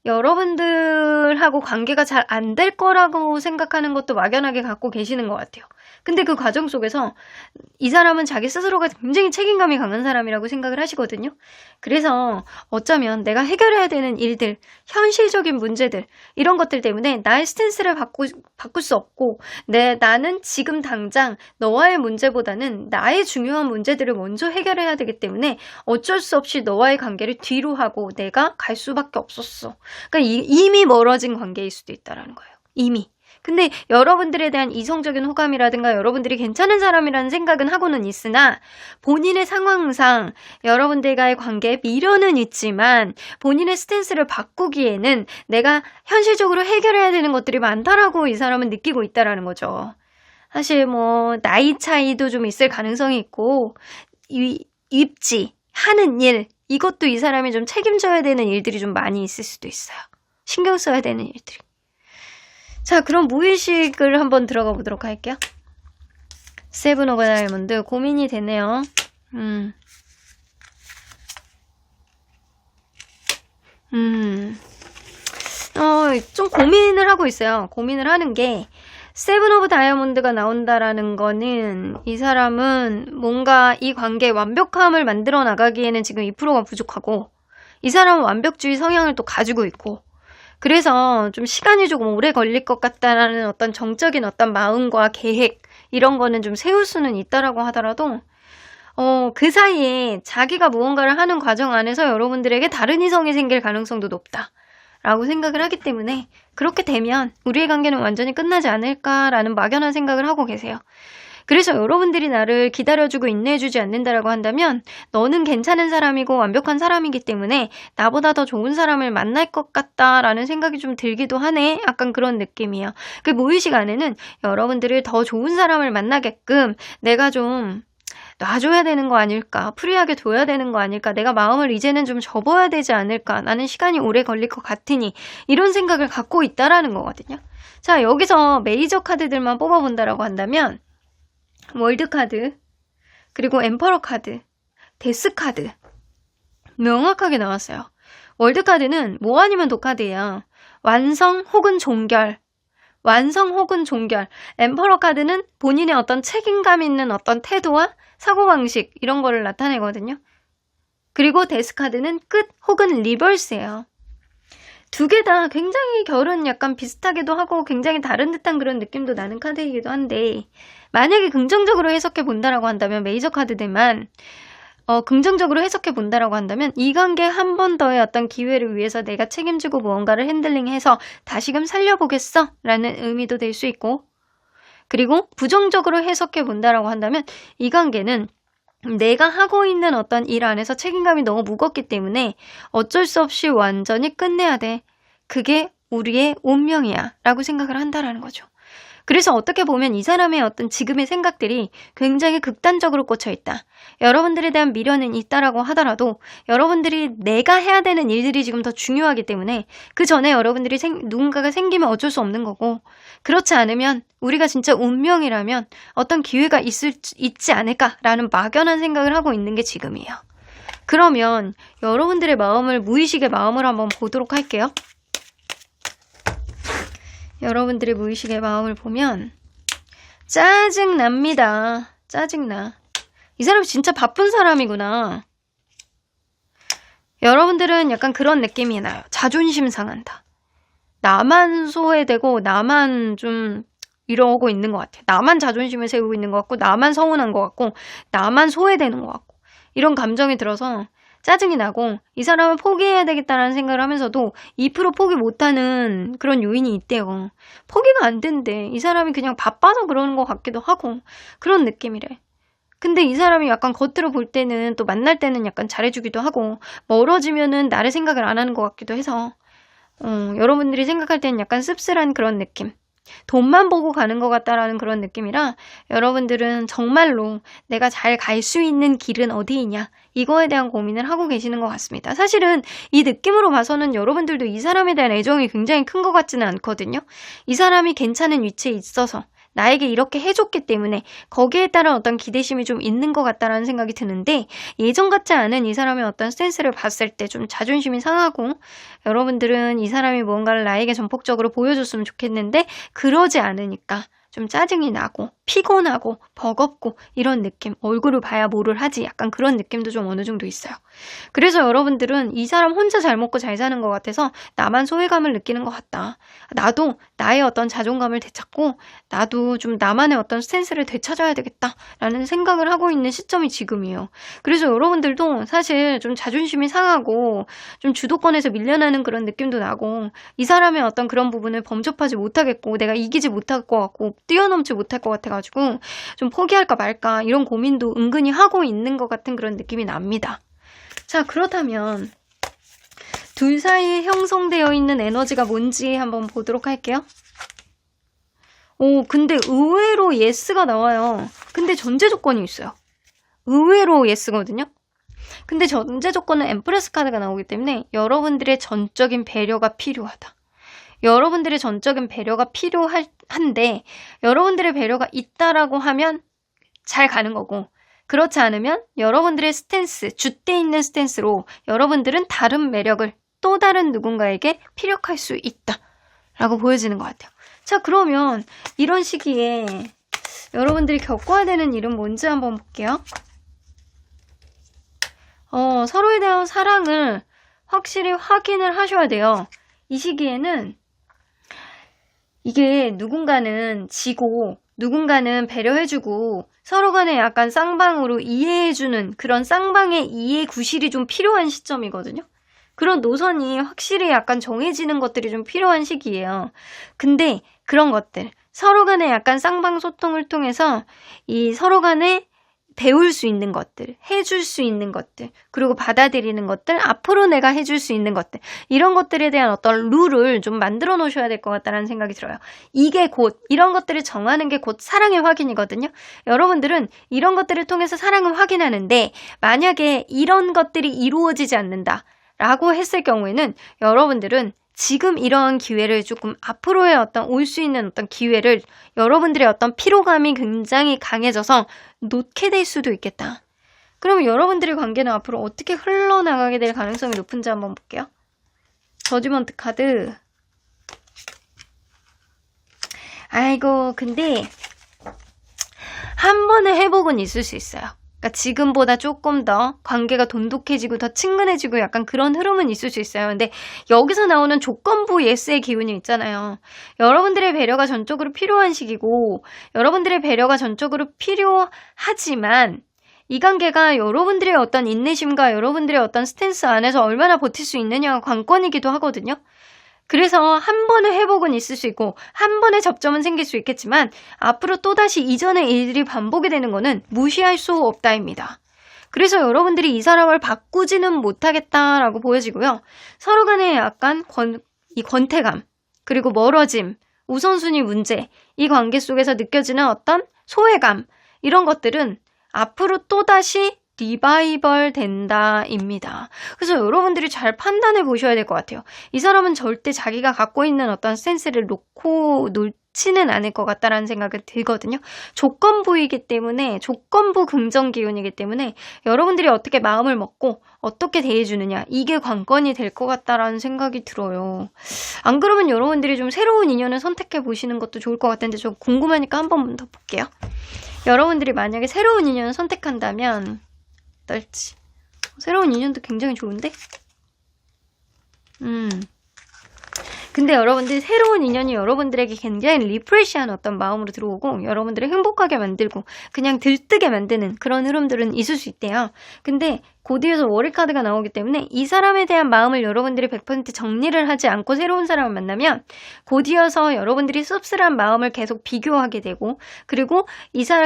여러분들하고 관계가 잘 안 될 거라고 생각하는 것도 막연하게 갖고 계시는 것 같아요. 근데 그 과정 속에서 이 사람은 자기 스스로가 굉장히 책임감이 강한 사람이라고 생각을 하시거든요. 그래서 어쩌면 내가 해결해야 되는 일들, 현실적인 문제들, 이런 것들 때문에 나의 스탠스를 바꿀 수 없고, 나는 지금 당장 너와의 문제보다는 나의 중요한 문제들을 먼저 해결해야 되기 때문에 어쩔 수 없이 너와의 관계를 뒤로 하고 내가 갈 수밖에 없었어. 그러니까 이미 멀어진 관계일 수도 있다라는 거예요. 이미. 근데 여러분들에 대한 이성적인 호감이라든가 여러분들이 괜찮은 사람이라는 생각은 하고는 있으나 본인의 상황상 여러분들과의 관계에 미련은 있지만 본인의 스탠스를 바꾸기에는 내가 현실적으로 해결해야 되는 것들이 많다라고 이 사람은 느끼고 있다라는 거죠. 사실 뭐 나이 차이도 좀 있을 가능성이 있고 입지, 하는 일, 이것도 이 사람이 좀 책임져야 되는 일들이 좀 많이 있을 수도 있어요. 신경 써야 되는 일들이. 자, 그럼 무의식을 한번 들어가 보도록 할게요. 세븐 오브 다이아몬드 고민이 되네요. 좀 고민을 하고 있어요. 고민을 하는 게 세븐 오브 다이아몬드가 나온다라는 거는 이 사람은 뭔가 이 관계의 완벽함을 만들어 나가기에는 지금 2%가 부족하고 이 사람은 완벽주의 성향을 또 가지고 있고 그래서 좀 시간이 조금 오래 걸릴 것 같다라는 어떤 정적인 어떤 마음과 계획 이런 거는 좀 세울 수는 있다라고 하더라도 그 사이에 자기가 무언가를 하는 과정 안에서 여러분들에게 다른 이성이 생길 가능성도 높다라고 생각을 하기 때문에 그렇게 되면 우리의 관계는 완전히 끝나지 않을까라는 막연한 생각을 하고 계세요. 그래서 여러분들이 나를 기다려주고 인내해주지 않는다라고 한다면 너는 괜찮은 사람이고 완벽한 사람이기 때문에 나보다 더 좋은 사람을 만날 것 같다라는 생각이 좀 들기도 하네. 약간 그런 느낌이에요. 그 무의식 안에는 여러분들을 더 좋은 사람을 만나게끔 내가 좀 놔줘야 되는 거 아닐까, 프리하게 둬야 되는 거 아닐까, 내가 마음을 이제는 좀 접어야 되지 않을까, 나는 시간이 오래 걸릴 것 같으니 이런 생각을 갖고 있다라는 거거든요. 자, 여기서 메이저 카드들만 뽑아본다라고 한다면 월드 카드, 그리고 엠퍼러 카드, 데스 카드 명확하게 나왔어요. 월드 카드는 뭐 아니면 도 카드예요. 완성 혹은 종결. 완성 혹은 종결. 엠퍼러 카드는 본인의 어떤 책임감 있는 어떤 태도와 사고방식 이런 거를 나타내거든요. 그리고 데스 카드는 끝 혹은 리버스예요. 두 개 다 굉장히 결은 약간 비슷하기도 하고 굉장히 다른 듯한 그런 느낌도 나는 카드이기도 한데 만약에 긍정적으로 해석해 본다라고 한다면 메이저 카드들만 긍정적으로 해석해 본다라고 한다면 이 관계 한 번 더의 어떤 기회를 위해서 내가 책임지고 무언가를 핸들링해서 다시금 살려보겠어 라는 의미도 될 수 있고 그리고 부정적으로 해석해 본다라고 한다면 이 관계는 내가 하고 있는 어떤 일 안에서 책임감이 너무 무겁기 때문에 어쩔 수 없이 완전히 끝내야 돼. 그게 우리의 운명이야 라고 생각을 한다라는 거죠. 그래서 어떻게 보면 이 사람의 어떤 지금의 생각들이 굉장히 극단적으로 꽂혀 있다. 여러분들에 대한 미련은 있다라고 하더라도 여러분들이 내가 해야 되는 일들이 지금 더 중요하기 때문에 그 전에 여러분들이 누군가가 생기면 어쩔 수 없는 거고 그렇지 않으면 우리가 진짜 운명이라면 어떤 기회가 있지 않을까라는 막연한 생각을 하고 있는 게 지금이에요. 그러면 여러분들의 마음을 무의식의 마음을 한번 보도록 할게요. 여러분들의 무의식의 마음을 보면 짜증납니다. 짜증나. 이 사람 진짜 바쁜 사람이구나. 여러분들은 약간 그런 느낌이 나요. 자존심 상한다. 나만 소외되고 나만 좀 이러고 있는 것 같아. 나만 자존심을 세우고 있는 것 같고 나만 서운한 것 같고 나만 소외되는 것 같고 이런 감정이 들어서 짜증이 나고 이 사람은 포기해야 되겠다라는 생각을 하면서도 2% 포기 못하는 그런 요인이 있대요. 포기가 안 된대. 이 사람이 그냥 바빠서 그러는 것 같기도 하고 그런 느낌이래. 근데 이 사람이 약간 겉으로 볼 때는 또 만날 때는 약간 잘해주기도 하고 멀어지면은 나를 생각을 안 하는 것 같기도 해서 여러분들이 생각할 때는 약간 씁쓸한 그런 느낌. 돈만 보고 가는 것 같다라는 그런 느낌이라 여러분들은 정말로 내가 잘 갈 수 있는 길은 어디이냐 이거에 대한 고민을 하고 계시는 것 같습니다. 사실은 이 느낌으로 봐서는 여러분들도 이 사람에 대한 애정이 굉장히 큰 것 같지는 않거든요. 이 사람이 괜찮은 위치에 있어서 나에게 이렇게 해줬기 때문에 거기에 따른 어떤 기대심이 좀 있는 것 같다라는 생각이 드는데 예전 같지 않은 이 사람의 어떤 스탠스를 봤을 때 좀 자존심이 상하고 여러분들은 이 사람이 무언가를 나에게 전폭적으로 보여줬으면 좋겠는데 그러지 않으니까 좀 짜증이 나고 피곤하고 버겁고 이런 느낌, 얼굴을 봐야 뭐를 하지 약간 그런 느낌도 좀 어느 정도 있어요. 그래서 여러분들은 이 사람 혼자 잘 먹고 잘 사는 것 같아서 나만 소외감을 느끼는 것 같다. 나도 나의 어떤 자존감을 되찾고 나도 좀 나만의 어떤 스탠스를 되찾아야 되겠다라는 생각을 하고 있는 시점이 지금이에요. 그래서 여러분들도 사실 좀 자존심이 상하고 좀 주도권에서 밀려나는 그런 느낌도 나고 이 사람의 어떤 그런 부분을 범접하지 못하겠고 내가 이기지 못할 것 같고 뛰어넘지 못할 것 같아가지고 좀 포기할까 말까 이런 고민도 은근히 하고 있는 것 같은 그런 느낌이 납니다. 자, 그렇다면 둘 사이에 형성되어 있는 에너지가 뭔지 한번 보도록 할게요. 근데 의외로 예스가 나와요. 근데 전제 조건이 있어요. 의외로 예스거든요. 근데 전제 조건은 엠프레스 카드가 나오기 때문에 여러분들의 전적인 배려가 필요하다. 여러분들의 전적인 배려가 필요한데 여러분들의 배려가 있다라고 하면 잘 가는 거고 그렇지 않으면 여러분들의 스탠스, 줏대 있는 스탠스로 여러분들은 다른 매력을 또 다른 누군가에게 피력할 수 있다라고 보여지는 것 같아요. 자, 그러면 이런 시기에 여러분들이 겪어야 되는 일은 뭔지 한번 볼게요. 서로에 대한 사랑을 확실히 확인을 하셔야 돼요. 이 시기에는 이게 누군가는 지고 누군가는 배려해주고 서로 간에 약간 쌍방으로 이해해주는 그런 쌍방의 이해 구실이 좀 필요한 시점이거든요. 그런 노선이 확실히 약간 정해지는 것들이 좀 필요한 시기예요. 근데 그런 것들 서로 간에 약간 쌍방 소통을 통해서 이 서로 간에 배울 수 있는 것들, 해줄 수 있는 것들, 그리고 받아들이는 것들, 앞으로 내가 해줄 수 있는 것들, 이런 것들에 대한 어떤 룰을 좀 만들어 놓으셔야 될 것 같다는 생각이 들어요. 이게 곧, 이런 것들을 정하는 게 곧 사랑의 확인이거든요. 여러분들은 이런 것들을 통해서 사랑을 확인하는데, 만약에 이런 것들이 이루어지지 않는다, 라고 했을 경우에는 여러분들은 지금 이런 기회를 조금 앞으로의 어떤 올 수 있는 어떤 기회를 여러분들의 어떤 피로감이 굉장히 강해져서 놓게 될 수도 있겠다. 그러면 여러분들의 관계는 앞으로 어떻게 흘러나가게 될 가능성이 높은지 한번 볼게요. 저지먼트 카드. 아이고, 근데 한 번의 회복은 있을 수 있어요. 그러니까 지금보다 조금 더 관계가 돈독해지고 더 친근해지고 약간 그런 흐름은 있을 수 있어요. 근데 여기서 나오는 조건부 예스의 기운이 있잖아요. 여러분들의 배려가 전적으로 필요한 시기고 여러분들의 배려가 전적으로 필요하지만 이 관계가 여러분들의 어떤 인내심과 여러분들의 어떤 스탠스 안에서 얼마나 버틸 수 있느냐가 관건이기도 하거든요. 그래서 한 번의 회복은 있을 수 있고 한 번의 접점은 생길 수 있겠지만 앞으로 또다시 이전의 일들이 반복이 되는 것은 무시할 수 없다입니다. 그래서 여러분들이 이 사람을 바꾸지는 못하겠다라고 보여지고요. 서로 간에 약간 이 권태감, 그리고 멀어짐, 우선순위 문제, 이 관계 속에서 느껴지는 어떤 소외감, 이런 것들은 앞으로 또다시 리바이벌 된다입니다. 그래서 여러분들이 잘 판단해 보셔야 될 것 같아요. 이 사람은 절대 자기가 갖고 있는 어떤 센스를 놓지는 않을 것 같다라는 생각이 들거든요. 조건부이기 때문에 조건부 긍정 기운이기 때문에 여러분들이 어떻게 마음을 먹고 어떻게 대해주느냐 이게 관건이 될 것 같다라는 생각이 들어요. 안 그러면 여러분들이 좀 새로운 인연을 선택해 보시는 것도 좋을 것 같은데 좀 궁금하니까 한 번 더 볼게요. 여러분들이 만약에 새로운 인연을 선택한다면 어떨지. 새로운 인연도 굉장히 좋은데? 근데 여러분들 새로운 인연이 여러분들에게 굉장히 리프레시한 어떤 마음으로 들어오고 여러분들을 행복하게 만들고 그냥 들뜨게 만드는 그런 흐름들은 있을 수 있대요. 근데 곧이어서 워리 카드가 나오기 때문에 이 사람에 대한 마음을 여러분들이 100% 정리를 하지 않고 새로운 사람을 만나면 곧이어서 여러분들이 씁쓸한 마음을 계속 비교하게 되고 그리고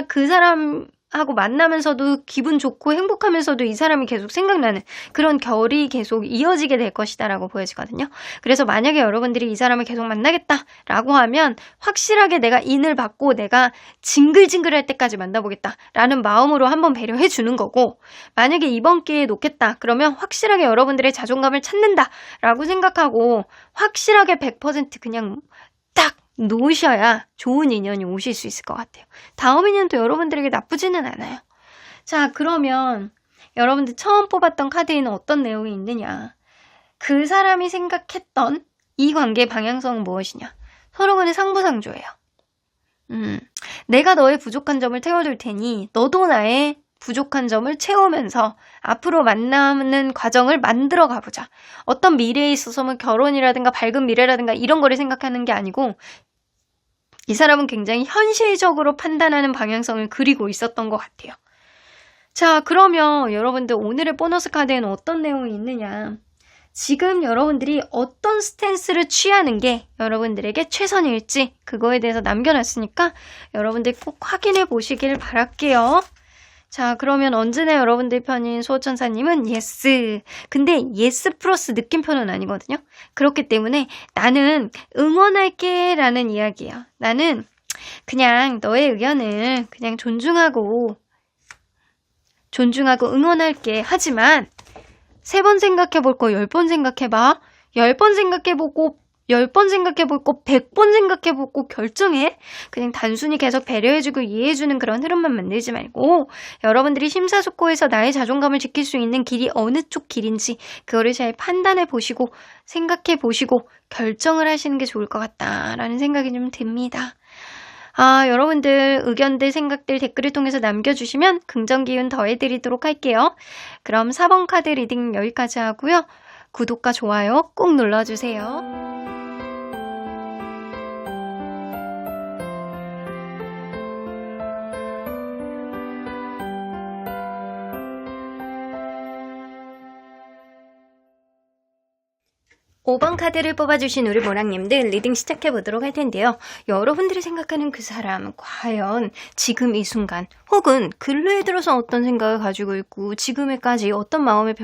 그 사람 하고 만나면서도 기분 좋고 행복하면서도 이 사람이 계속 생각나는 그런 결이 계속 이어지게 될 것이다라고 보여지거든요. 그래서 만약에 여러분들이 이 사람을 계속 만나겠다라고 하면 확실하게 내가 인을 받고 내가 징글징글할 때까지 만나보겠다라는 마음으로 한번 배려해 주는 거고, 만약에 이번 기회에 놓겠다 그러면 확실하게 여러분들의 자존감을 찾는다라고 생각하고 확실하게 100% 그냥 딱 놓으셔야 좋은 인연이 오실 수 있을 것 같아요. 다음 인연도 여러분들에게 나쁘지는 않아요. 자, 그러면 여러분들 처음 뽑았던 카드에는 어떤 내용이 있느냐? 그 사람이 생각했던 이 관계의 방향성은 무엇이냐? 서로 간의 상부상조예요. 내가 너의 부족한 점을 채워줄 테니 너도 나의 부족한 점을 채우면서 앞으로 만나는 과정을 만들어 가보자. 어떤 미래에 있어서 뭐 결혼이라든가 밝은 미래라든가 이런 거를 생각하는 게 아니고, 이 사람은 굉장히 현실적으로 판단하는 방향성을 그리고 있었던 것 같아요. 자, 그러면 여러분들 오늘의 보너스 카드에는 어떤 내용이 있느냐? 지금 여러분들이 어떤 스탠스를 취하는 게 여러분들에게 최선일지 그거에 대해서 남겨놨으니까 여러분들 꼭 확인해 보시길 바랄게요. 자, 그러면 언제나 여러분들 편인 수호천사님은 예스. 근데 예스 플러스 느낌표는 아니거든요. 그렇기 때문에 나는 응원할게 라는 이야기예요. 나는 그냥 너의 의견을 그냥 존중하고 응원할게. 하지만 3번 생각해볼 거 10번 생각해봐. 10번 생각해보고 10번 생각해보고 100번 생각해보고 결정해. 그냥 단순히 계속 배려해주고 이해해주는 그런 흐름만 만들지 말고 여러분들이 심사숙고해서 나의 자존감을 지킬 수 있는 길이 어느 쪽 길인지 그거를 잘 판단해보시고 생각해보시고 결정을 하시는 게 좋을 것 같다라는 생각이 좀 듭니다. 여러분들 의견들, 생각들 댓글을 통해서 남겨주시면 긍정기운 더해드리도록 할게요. 그럼 4번 카드 리딩 여기까지 하고요. 구독과 좋아요 꼭 눌러주세요. 5번 카드를 뽑아주신 우리 모랑님들 리딩 시작해보도록 할 텐데요. 여러분들이 생각하는 그 사람 과연 지금 이 순간 혹은 근래에 들어서 어떤 생각을 가지고 있고 지금에까지 어떤 마음의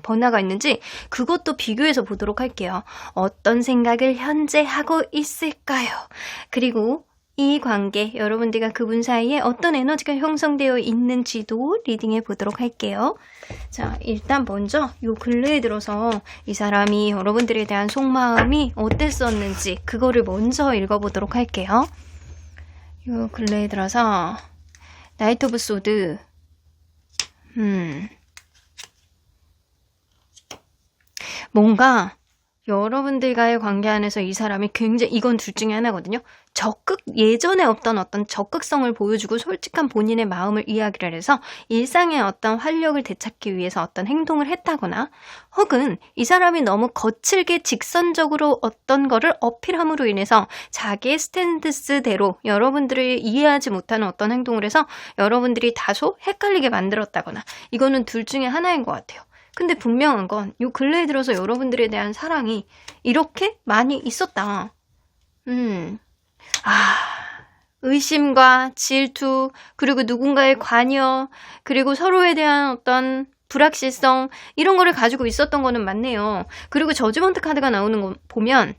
변화가 있는지 그것도 비교해서 보도록 할게요. 어떤 생각을 현재 하고 있을까요? 그리고 이 관계, 여러분들과 그분 사이에 어떤 에너지가 형성되어 있는지도 리딩해 보도록 할게요. 자, 일단 먼저 요 근래에 들어서 이 사람이 여러분들에 대한 속마음이 어땠었는지 그거를 먼저 읽어보도록 할게요. 요 근래에 들어서 나이트 오브 소드, 뭔가 여러분들과의 관계 안에서 이 사람이 굉장히, 이건 둘 중에 하나거든요. 예전에 없던 어떤 적극성을 보여주고 솔직한 본인의 마음을 이야기를 해서 일상의 어떤 활력을 되찾기 위해서 어떤 행동을 했다거나, 혹은 이 사람이 너무 거칠게 직선적으로 어떤 거를 어필함으로 인해서 자기의 스탠스대로 여러분들을 이해하지 못하는 어떤 행동을 해서 여러분들이 다소 헷갈리게 만들었다거나, 이거는 둘 중에 하나인 것 같아요. 근데 분명한 건 요 근래에 들어서 여러분들에 대한 사랑이 이렇게 많이 있었다. 의심과 질투, 그리고 누군가의 관여, 그리고 서로에 대한 어떤 불확실성, 이런 거를 가지고 있었던 거는 맞네요. 그리고 저지먼트 카드가 나오는 거 보면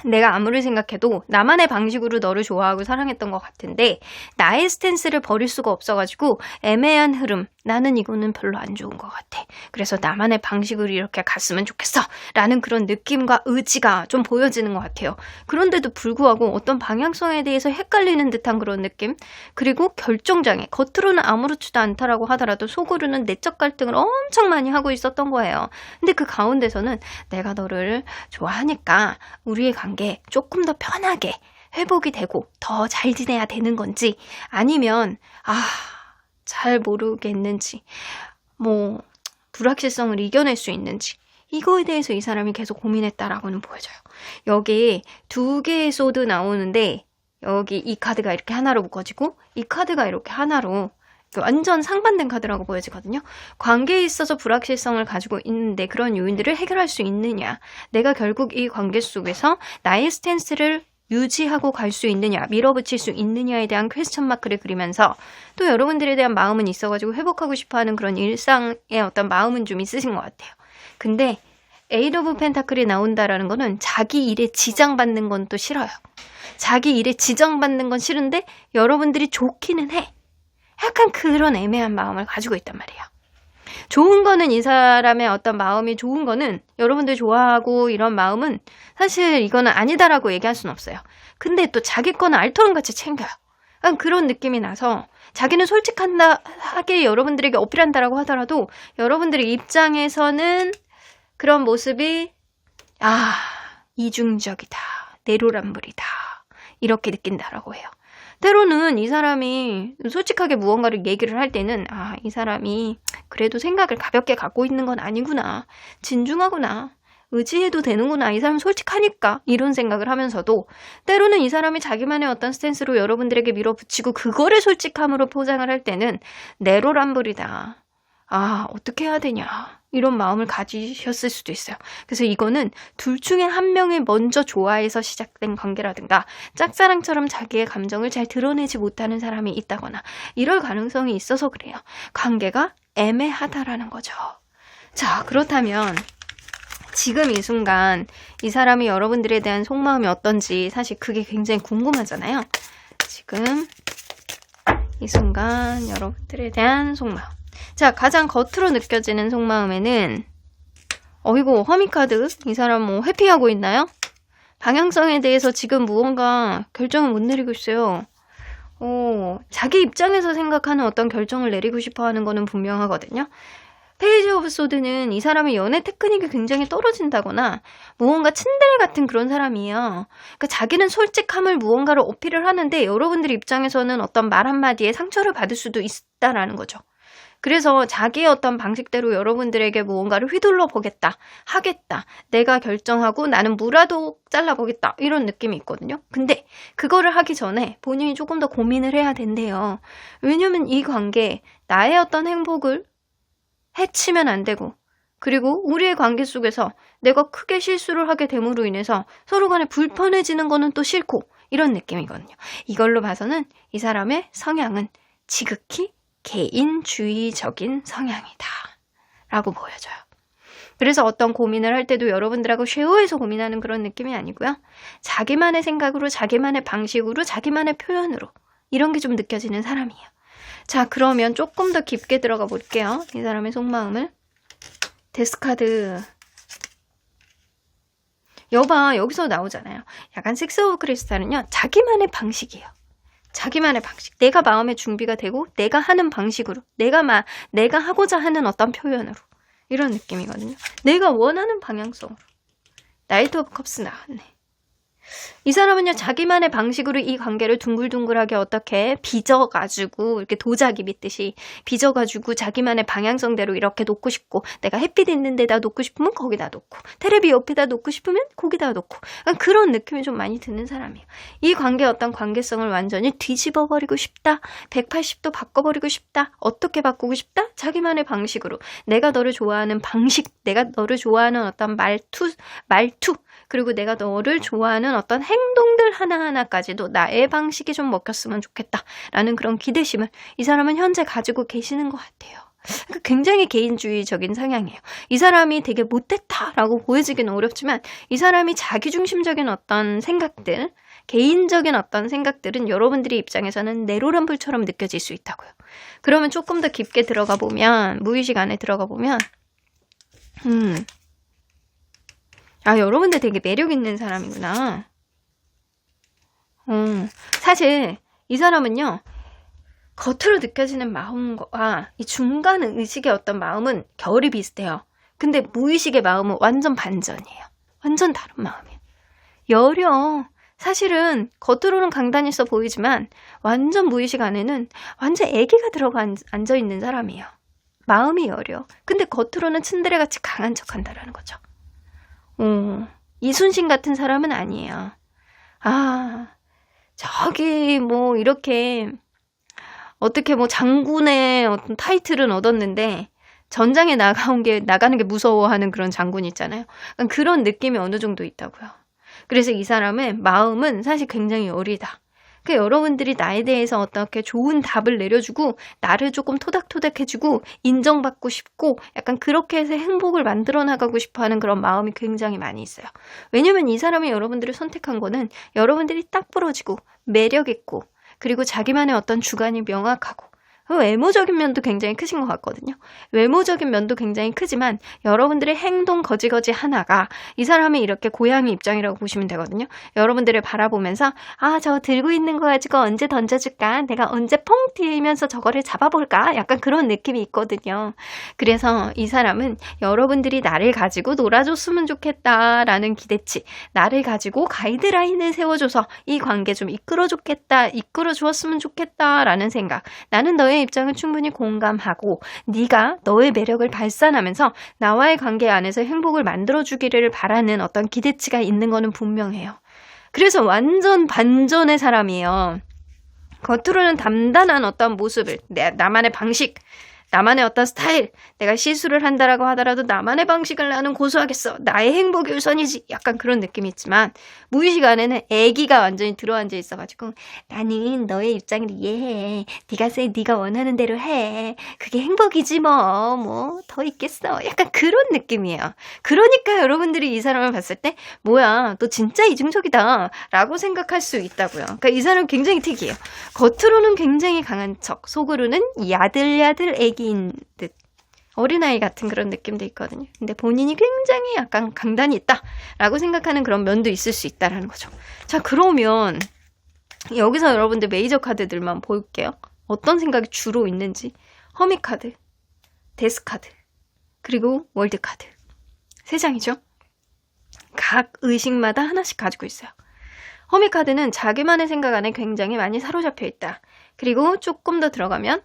내가 아무리 생각해도 나만의 방식으로 너를 좋아하고 사랑했던 것 같은데 나의 스탠스를 버릴 수가 없어가지고 애매한 흐름, 나는 이거는 별로 안 좋은 것 같아. 그래서 나만의 방식으로 이렇게 갔으면 좋겠어 라는 그런 느낌과 의지가 좀 보여지는 것 같아요. 그런데도 불구하고 어떤 방향성에 대해서 헷갈리는 듯한 그런 느낌, 그리고 결정장애, 겉으로는 아무렇지도 않다라고 하더라도 속으로는 내적 갈등을 엄청 많이 하고 있었던 거예요. 근데 그 가운데서는 내가 너를 좋아하니까 우리의 관계 조금 더 편하게 회복이 되고 더 잘 지내야 되는 건지, 아니면 잘 모르겠는지, 불확실성을 이겨낼 수 있는지, 이거에 대해서 이 사람이 계속 고민했다라고는 보여져요. 여기 2개의 소드 나오는데 여기 이 카드가 이렇게 하나로 묶어지고 이 카드가 이렇게 하나로 완전 상반된 카드라고 보여지거든요. 관계에 있어서 불확실성을 가지고 있는데 그런 요인들을 해결할 수 있느냐, 내가 결국 이 관계 속에서 나의 스탠스를 유지하고 갈 수 있느냐, 밀어붙일 수 있느냐에 대한 퀘스천 마크를 그리면서 또 여러분들에 대한 마음은 있어가지고 회복하고 싶어하는 그런 일상의 어떤 마음은 좀 있으신 것 같아요. 근데 에이드 오브 펜타클이 나온다라는 거는 자기 일에 지장받는 건 또 싫어요. 자기 일에 지장받는 건 싫은데 여러분들이 좋기는 해. 약간 그런 애매한 마음을 가지고 있단 말이에요. 좋은 거는 이 사람의 어떤 마음이 좋은 거는 여러분들 좋아하고 이런 마음은 사실 이거는 아니다라고 얘기할 수는 없어요. 근데 또 자기 거는 알토론같이 챙겨요. 그런 느낌이 나서 자기는 솔직하게 여러분들에게 어필한다라고 하더라도 여러분들의 입장에서는 그런 모습이 이중적이다, 내로남불이다 이렇게 느낀다라고 해요. 때로는 이 사람이 솔직하게 무언가를 얘기를 할 때는 이 사람이 그래도 생각을 가볍게 갖고 있는 건 아니구나, 진중하구나, 의지해도 되는구나, 이 사람 솔직하니까 이런 생각을 하면서도 때로는 이 사람이 자기만의 어떤 스탠스로 여러분들에게 밀어붙이고 그거를 솔직함으로 포장을 할 때는 내로남불이다, 어떻게 해야 되냐 이런 마음을 가지셨을 수도 있어요. 그래서 이거는 둘 중에 한 명이 먼저 좋아해서 시작된 관계라든가 짝사랑처럼 자기의 감정을 잘 드러내지 못하는 사람이 있다거나 이럴 가능성이 있어서 그래요. 관계가 애매하다라는 거죠. 자, 그렇다면 지금 이 순간 이 사람이 여러분들에 대한 속마음이 어떤지 사실 그게 굉장히 궁금하잖아요. 지금 이 순간 여러분들에 대한 속마음. 자, 가장 겉으로 느껴지는 속마음에는 이거 허미카드, 이 사람 뭐 회피하고 있나요? 방향성에 대해서 지금 무언가 결정을 못 내리고 있어요. 자기 입장에서 생각하는 어떤 결정을 내리고 싶어 하는 거는 분명하거든요. 페이지 오브 소드는 이 사람의 연애 테크닉이 굉장히 떨어진다거나 무언가 츤데레 같은 그런 사람이에요. 그러니까 자기는 솔직함을 무언가를 어필을 하는데 여러분들 입장에서는 어떤 말 한마디에 상처를 받을 수도 있다라는 거죠. 그래서 자기의 어떤 방식대로 여러분들에게 무언가를 휘둘러 보겠다, 하겠다, 내가 결정하고 나는 무라도 잘라보겠다 이런 느낌이 있거든요. 근데 그거를 하기 전에 본인이 조금 더 고민을 해야 된대요. 왜냐면 이 관계, 나의 어떤 행복을 해치면 안 되고, 그리고 우리의 관계 속에서 내가 크게 실수를 하게 됨으로 인해서 서로 간에 불편해지는 거는 또 싫고 이런 느낌이거든요. 이걸로 봐서는 이 사람의 성향은 지극히 개인주의적인 성향이다 라고 보여져요. 그래서 어떤 고민을 할 때도 여러분들하고 쉐어해서 고민하는 그런 느낌이 아니고요. 자기만의 생각으로, 자기만의 방식으로, 자기만의 표현으로 이런 게 좀 느껴지는 사람이에요. 자, 그러면 조금 더 깊게 들어가 볼게요. 이 사람의 속마음을. 데스카드. 여기서 나오잖아요. 약간 식스 오브 크리스탈은요, 자기만의 방식이에요. 자기만의 방식. 내가 마음의 준비가 되고 내가 하는 방식으로, 내가 하고자 하는 어떤 표현으로 이런 느낌이거든요. 내가 원하는 방향성으로. 나이트 오브 컵스 나왔네. 이 사람은요, 자기만의 방식으로 이 관계를 둥글둥글하게 어떻게 빚어가지고, 이렇게 도자기 빚듯이 빚어가지고 자기만의 방향성대로 이렇게 놓고 싶고, 내가 햇빛 있는 데다 놓고 싶으면 거기다 놓고, 테레비 옆에다 놓고 싶으면 거기다 놓고, 그런 느낌이 좀 많이 드는 사람이에요. 이 관계의 어떤 관계성을 완전히 뒤집어버리고 싶다, 180도 바꿔버리고 싶다, 어떻게 바꾸고 싶다? 자기만의 방식으로. 내가 너를 좋아하는 방식, 내가 너를 좋아하는 어떤 말투, 그리고 내가 너를 좋아하는 어떤 행동들 하나하나까지도 나의 방식이 좀 먹혔으면 좋겠다라는 그런 기대심을 이 사람은 현재 가지고 계시는 것 같아요. 그러니까 굉장히 개인주의적인 성향이에요. 이 사람이 되게 못됐다라고 보여지기는 어렵지만 이 사람이 자기중심적인 어떤 생각들, 개인적인 어떤 생각들은 여러분들의 입장에서는 내로남불처럼 느껴질 수 있다고요. 그러면 조금 더 깊게 들어가 보면, 무의식 안에 들어가 보면 여러분들 되게 매력 있는 사람이구나. 사실 이 사람은요, 겉으로 느껴지는 마음과 이 중간 의식의 어떤 마음은 결이 비슷해요. 근데 무의식의 마음은 완전 반전이에요. 완전 다른 마음이에요. 여려. 사실은 겉으로는 강단 있어 보이지만 완전 무의식 안에는 완전 애기가 들어가 앉아있는 사람이에요. 마음이 여려. 근데 겉으로는 츤데레같이 강한 척한다라는 거죠. 이순신 같은 사람은 아니에요. 저기 이렇게 어떻게 장군의 어떤 타이틀은 얻었는데 전장에 나가는 게 무서워하는 그런 장군 있잖아요. 그런 느낌이 어느 정도 있다고요. 그래서 이 사람의 마음은 사실 굉장히 여리다. 그러니까 여러분들이 나에 대해서 어떻게 좋은 답을 내려주고 나를 조금 토닥토닥해주고 인정받고 싶고 약간 그렇게 해서 행복을 만들어 나가고 싶어하는 그런 마음이 굉장히 많이 있어요. 왜냐면 이 사람이 여러분들을 선택한 거는 여러분들이 딱 부러지고 매력 있고 그리고 자기만의 어떤 주관이 명확하고 외모적인 면도 굉장히 크신 것 같거든요. 외모적인 면도 굉장히 크지만 여러분들의 행동 거지거지 하나가 이 사람이 이렇게 고양이 입장이라고 보시면 되거든요. 여러분들을 바라보면서 저 들고 있는 거 가지고 언제 던져줄까? 내가 언제 펑 튀면서 저거를 잡아볼까? 약간 그런 느낌이 있거든요. 그래서 이 사람은 여러분들이 나를 가지고 놀아줬으면 좋겠다라는 기대치, 나를 가지고 가이드라인을 세워줘서 이 관계 좀 이끌어주었으면 좋겠다라는 생각, 나는 너의 입장을 충분히 공감하고 네가 너의 매력을 발산하면서 나와의 관계 안에서 행복을 만들어주기를 바라는 어떤 기대치가 있는 거는 분명해요. 그래서 완전 반전의 사람이에요. 겉으로는 단단한 어떤 모습을, 나만의 방식, 나만의 어떤 스타일, 내가 실수를 한다라고 하더라도 나만의 방식을 나는 고수하겠어. 나의 행복이 우선이지. 약간 그런 느낌이 있지만 무의식 안에는 애기가 완전히 들어앉아 있어가지고 나는 너의 입장을 이해해. 네가 원하는 대로 해. 그게 행복이지 뭐 더 있겠어. 약간 그런 느낌이에요. 그러니까 여러분들이 이 사람을 봤을 때 뭐야 너 진짜 이중적이다 라고 생각할 수 있다고요. 그러니까 이 사람 굉장히 특이해요. 겉으로는 굉장히 강한 척, 속으로는 야들야들 애기인 듯 어린아이 같은 그런 느낌도 있거든요. 근데 본인이 굉장히 약간 강단이 있다라고 생각하는 그런 면도 있을 수 있다라는 거죠. 자, 그러면 여기서 여러분들 메이저 카드들만 볼게요. 어떤 생각이 주로 있는지. 허미 카드, 데스 카드, 그리고 월드 카드. 3장이죠. 각 의식마다 하나씩 가지고 있어요. 허미 카드는 자기만의 생각 안에 굉장히 많이 사로잡혀 있다. 그리고 조금 더 들어가면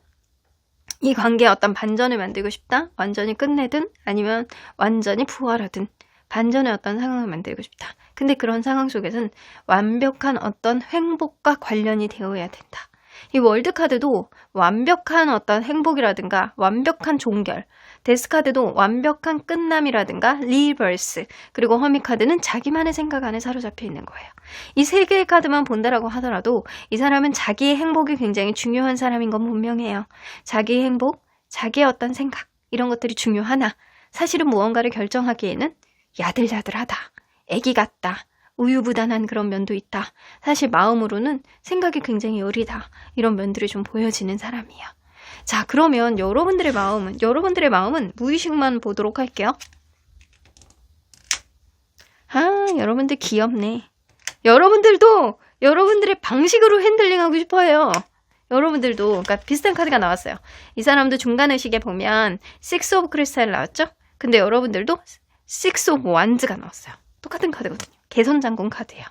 이 관계에 어떤 반전을 만들고 싶다. 완전히 끝내든 아니면 완전히 부활하든 반전의 어떤 상황을 만들고 싶다. 근데 그런 상황 속에서는 완벽한 어떤 행복과 관련이 되어야 된다. 이 월드카드도 완벽한 어떤 행복이라든가 완벽한 종결, 데스카드도 완벽한 끝남이라든가 리버스, 그리고 허미카드는 자기만의 생각 안에 사로잡혀 있는 거예요. 이 3개의 카드만 본다라고 하더라도 이 사람은 자기의 행복이 굉장히 중요한 사람인 건 분명해요. 자기의 행복, 자기의 어떤 생각, 이런 것들이 중요하나 사실은 무언가를 결정하기에는 야들야들하다, 애기 같다, 우유부단한 그런 면도 있다. 사실 마음으로는 생각이 굉장히 여리다. 이런 면들이 좀 보여지는 사람이에요. 자, 그러면 여러분들의 마음은 무의식만 보도록 할게요. 여러분들 귀엽네. 여러분들도 여러분들의 방식으로 핸들링하고 싶어요. 여러분들도, 그러니까 비슷한 카드가 나왔어요. 이 사람도 중간의식에 보면 6 of crystal 나왔죠? 근데 여러분들도 6 of wands가 나왔어요. 똑같은 카드거든요. 개선장군 카드예요.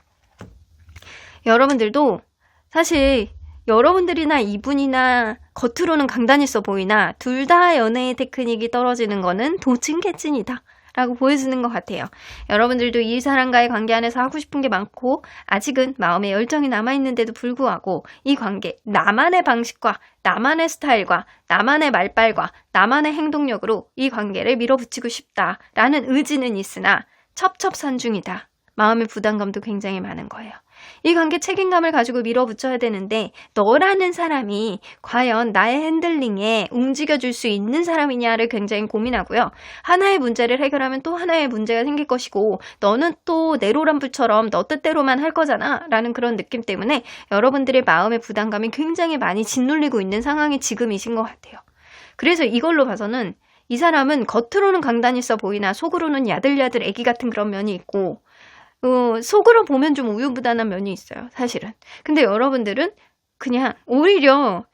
여러분들도 사실 여러분들이나 이분이나 겉으로는 강단 있어 보이나 둘 다 연애의 테크닉이 떨어지는 거는 도찐개찐이다 라고 보여지는 것 같아요. 여러분들도 이 사람과의 관계 안에서 하고 싶은 게 많고 아직은 마음에 열정이 남아있는데도 불구하고 이 관계, 나만의 방식과 나만의 스타일과 나만의 말빨과 나만의 행동력으로 이 관계를 밀어붙이고 싶다라는 의지는 있으나 첩첩산중이다. 마음의 부담감도 굉장히 많은 거예요. 이 관계 책임감을 가지고 밀어붙여야 되는데 너라는 사람이 과연 나의 핸들링에 움직여줄 수 있는 사람이냐를 굉장히 고민하고요. 하나의 문제를 해결하면 또 하나의 문제가 생길 것이고 너는 또 내로남불처럼 너 뜻대로만 할 거잖아 라는 그런 느낌 때문에 여러분들의 마음의 부담감이 굉장히 많이 짓눌리고 있는 상황이 지금이신 것 같아요. 그래서 이걸로 봐서는 이 사람은 겉으로는 강단 있어 보이나 속으로는 야들야들 애기 같은 그런 면이 있고 속으로 보면 좀 우유부단한 면이 있어요. 사실은. 근데 여러분들은 그냥 오히려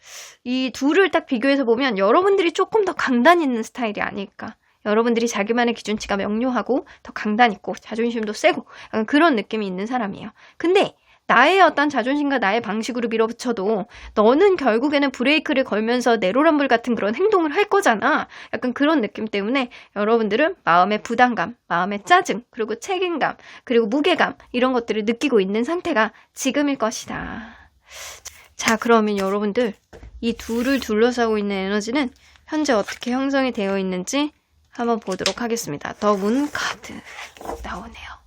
이 둘을 딱 비교해서 보면 여러분들이 조금 더 강단 있는 스타일이 아닐까. 여러분들이 자기만의 기준치가 명료하고 더 강단 있고 자존심도 세고 약간 그런 느낌이 있는 사람이에요. 근데 나의 어떤 자존심과 나의 방식으로 밀어붙여도 너는 결국에는 브레이크를 걸면서 내로남불 같은 그런 행동을 할 거잖아. 약간 그런 느낌 때문에 여러분들은 마음의 부담감, 마음의 짜증, 그리고 책임감, 그리고 무게감 이런 것들을 느끼고 있는 상태가 지금일 것이다. 자, 그러면 여러분들 이 둘을 둘러싸고 있는 에너지는 현재 어떻게 형성이 되어 있는지 한번 보도록 하겠습니다. 더 문 카드 나오네요.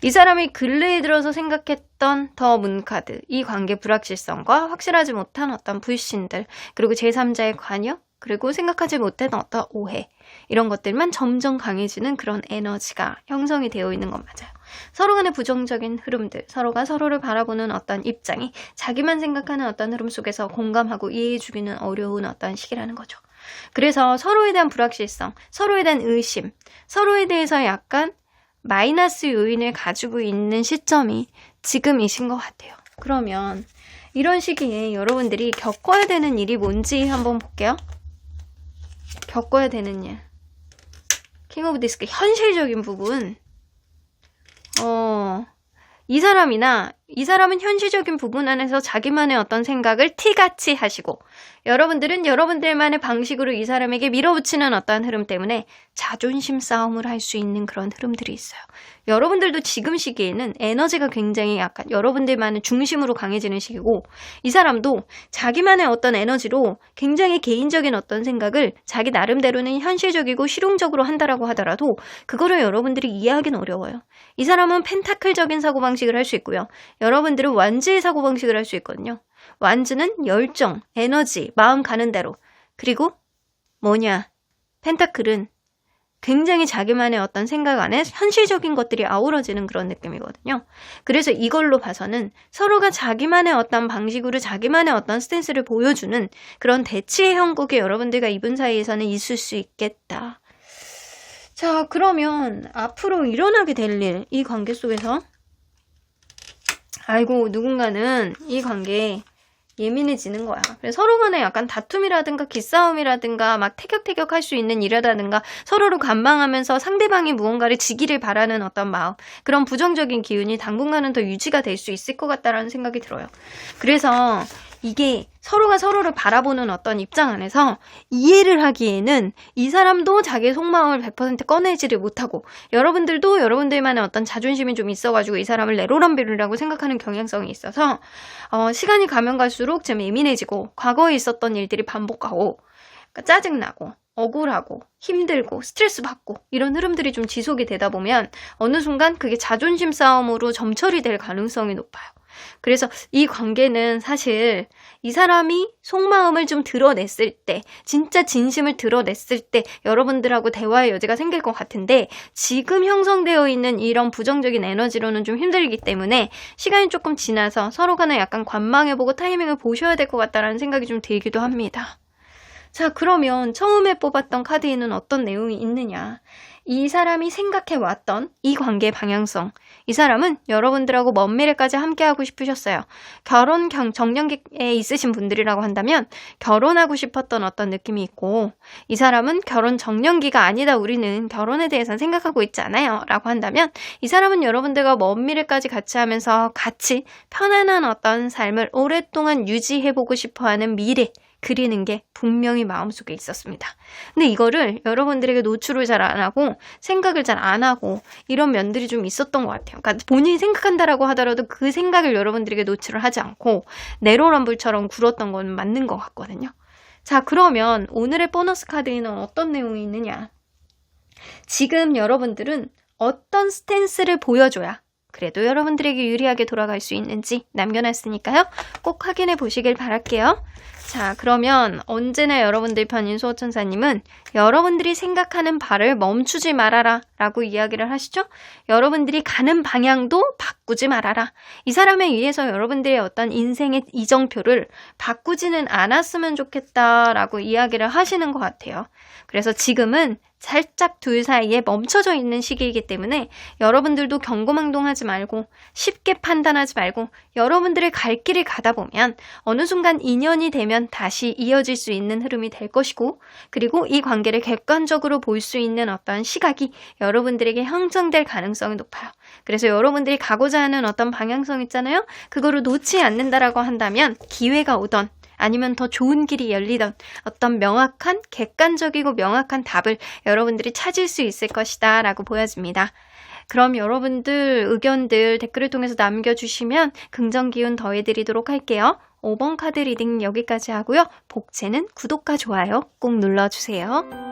이 사람이 근래에 들어서 생각했던 더 문카드, 이 관계 불확실성과 확실하지 못한 어떤 불신들, 그리고 제3자의 관여, 그리고 생각하지 못했던 어떤 오해, 이런 것들만 점점 강해지는 그런 에너지가 형성이 되어 있는 건 맞아요. 서로 간의 부정적인 흐름들, 서로가 서로를 바라보는 어떤 입장이 자기만 생각하는 어떤 흐름 속에서 공감하고 이해해주기는 어려운 어떤 시기라는 거죠. 그래서 서로에 대한 불확실성, 서로에 대한 의심, 서로에 대해서 약간 마이너스 요인을 가지고 있는 시점이 지금이신 것 같아요. 그러면 이런 시기에 여러분들이 겪어야 되는 일이 뭔지 한번 볼게요. 겪어야 되는 일. 킹 오브 디스크 현실적인 부분. 이 사람은 현실적인 부분 안에서 자기만의 어떤 생각을 티같이 하시고, 여러분들은 여러분들만의 방식으로 이 사람에게 밀어붙이는 어떠한 흐름 때문에 자존심 싸움을 할 수 있는 그런 흐름들이 있어요. 여러분들도 지금 시기에는 에너지가 굉장히 약간 여러분들만의 중심으로 강해지는 시기고, 이 사람도 자기만의 어떤 에너지로 굉장히 개인적인 어떤 생각을 자기 나름대로는 현실적이고 실용적으로 한다라고 하더라도 그거를 여러분들이 이해하기는 어려워요. 이 사람은 펜타클적인 사고방식을 할 수 있고요. 여러분들은 완지의 사고방식을 할 수 있거든요. 완지는 열정, 에너지, 마음 가는 대로. 그리고 펜타클은 굉장히 자기만의 어떤 생각 안에 현실적인 것들이 아우러지는 그런 느낌이거든요. 그래서 이걸로 봐서는 서로가 자기만의 어떤 방식으로 자기만의 어떤 스탠스를 보여주는 그런 대치의 형국이 여러분들과 이분 사이에서는 있을 수 있겠다. 자, 그러면 앞으로 일어나게 될 일, 이 관계 속에서 누군가는 이 관계에 예민해지는 거야. 그래서 서로 간에 약간 다툼이라든가 기싸움이라든가 막 태격태격 할 수 있는 일이라든가 서로를 관망하면서 상대방이 무언가를 지기를 바라는 어떤 마음, 그런 부정적인 기운이 당분간은 더 유지가 될 수 있을 것 같다라는 생각이 들어요. 그래서 이게 서로가 서로를 바라보는 어떤 입장 안에서 이해를 하기에는 이 사람도 자기의 속마음을 100% 꺼내지를 못하고, 여러분들도 여러분들만의 어떤 자존심이 좀 있어가지고 이 사람을 내로남불이라고 생각하는 경향성이 있어서 시간이 가면 갈수록 좀 예민해지고, 과거에 있었던 일들이 반복하고, 그러니까 짜증나고 억울하고 힘들고 스트레스 받고 이런 흐름들이 좀 지속이 되다 보면 어느 순간 그게 자존심 싸움으로 점철이 될 가능성이 높아요. 그래서 이 관계는 사실 이 사람이 속마음을 좀 드러냈을 때, 진짜 진심을 드러냈을 때 여러분들하고 대화의 여지가 생길 것 같은데, 지금 형성되어 있는 이런 부정적인 에너지로는 좀 힘들기 때문에 시간이 조금 지나서 서로 간에 약간 관망해보고 타이밍을 보셔야 될 것 같다라는 생각이 좀 들기도 합니다. 자, 그러면 처음에 뽑았던 카드에는 어떤 내용이 있느냐? 이 사람이 생각해왔던 이 관계의 방향성. 이 사람은 여러분들하고 먼 미래까지 함께하고 싶으셨어요. 결혼 정년기에 있으신 분들이라고 한다면 결혼하고 싶었던 어떤 느낌이 있고, 이 사람은 결혼 정년기가 아니다, 우리는 결혼에 대해서는 생각하고 있지 않아요 라고 한다면, 이 사람은 여러분들과 먼 미래까지 같이 하면서 같이 편안한 어떤 삶을 오랫동안 유지해보고 싶어하는 미래, 그리는 게 분명히 마음속에 있었습니다. 근데 이거를 여러분들에게 노출을 잘 안 하고 생각을 잘 안 하고 이런 면들이 좀 있었던 것 같아요. 그러니까 본인이 생각한다라고 하더라도 그 생각을 여러분들에게 노출을 하지 않고 내로남불처럼 굴었던 건 맞는 것 같거든요. 자, 그러면 오늘의 보너스 카드에는 어떤 내용이 있느냐? 지금 여러분들은 어떤 스탠스를 보여줘야 그래도 여러분들에게 유리하게 돌아갈 수 있는지 남겨놨으니까요. 꼭 확인해 보시길 바랄게요. 자, 그러면 언제나 여러분들 편인 수호천사님은 여러분들이 생각하는 바를 멈추지 말아라 라고 이야기를 하시죠. 여러분들이 가는 방향도 바꾸지 말아라. 이 사람에 의해서 여러분들의 어떤 인생의 이정표를 바꾸지는 않았으면 좋겠다라고 이야기를 하시는 것 같아요. 그래서 지금은 살짝 둘 사이에 멈춰져 있는 시기이기 때문에 여러분들도 경고망동하지 말고 쉽게 판단하지 말고 여러분들의 갈 길을 가다 보면 어느 순간 인연이 되면 다시 이어질 수 있는 흐름이 될 것이고, 그리고 이 관계를 객관적으로 볼 수 있는 어떤 시각이 여러분들에게 형성될 가능성이 높아요. 그래서 여러분들이 가고자 하는 어떤 방향성 있잖아요. 그거를 놓지 않는다라고 한다면 기회가 오던 아니면 더 좋은 길이 열리던 어떤 명확한 객관적이고 명확한 답을 여러분들이 찾을 수 있을 것이다 라고 보여집니다. 그럼 여러분들 의견들 댓글을 통해서 남겨주시면 긍정 기운 더해드리도록 할게요. 5번 카드 리딩 여기까지 하고요. 복채는 구독과 좋아요 꼭 눌러주세요.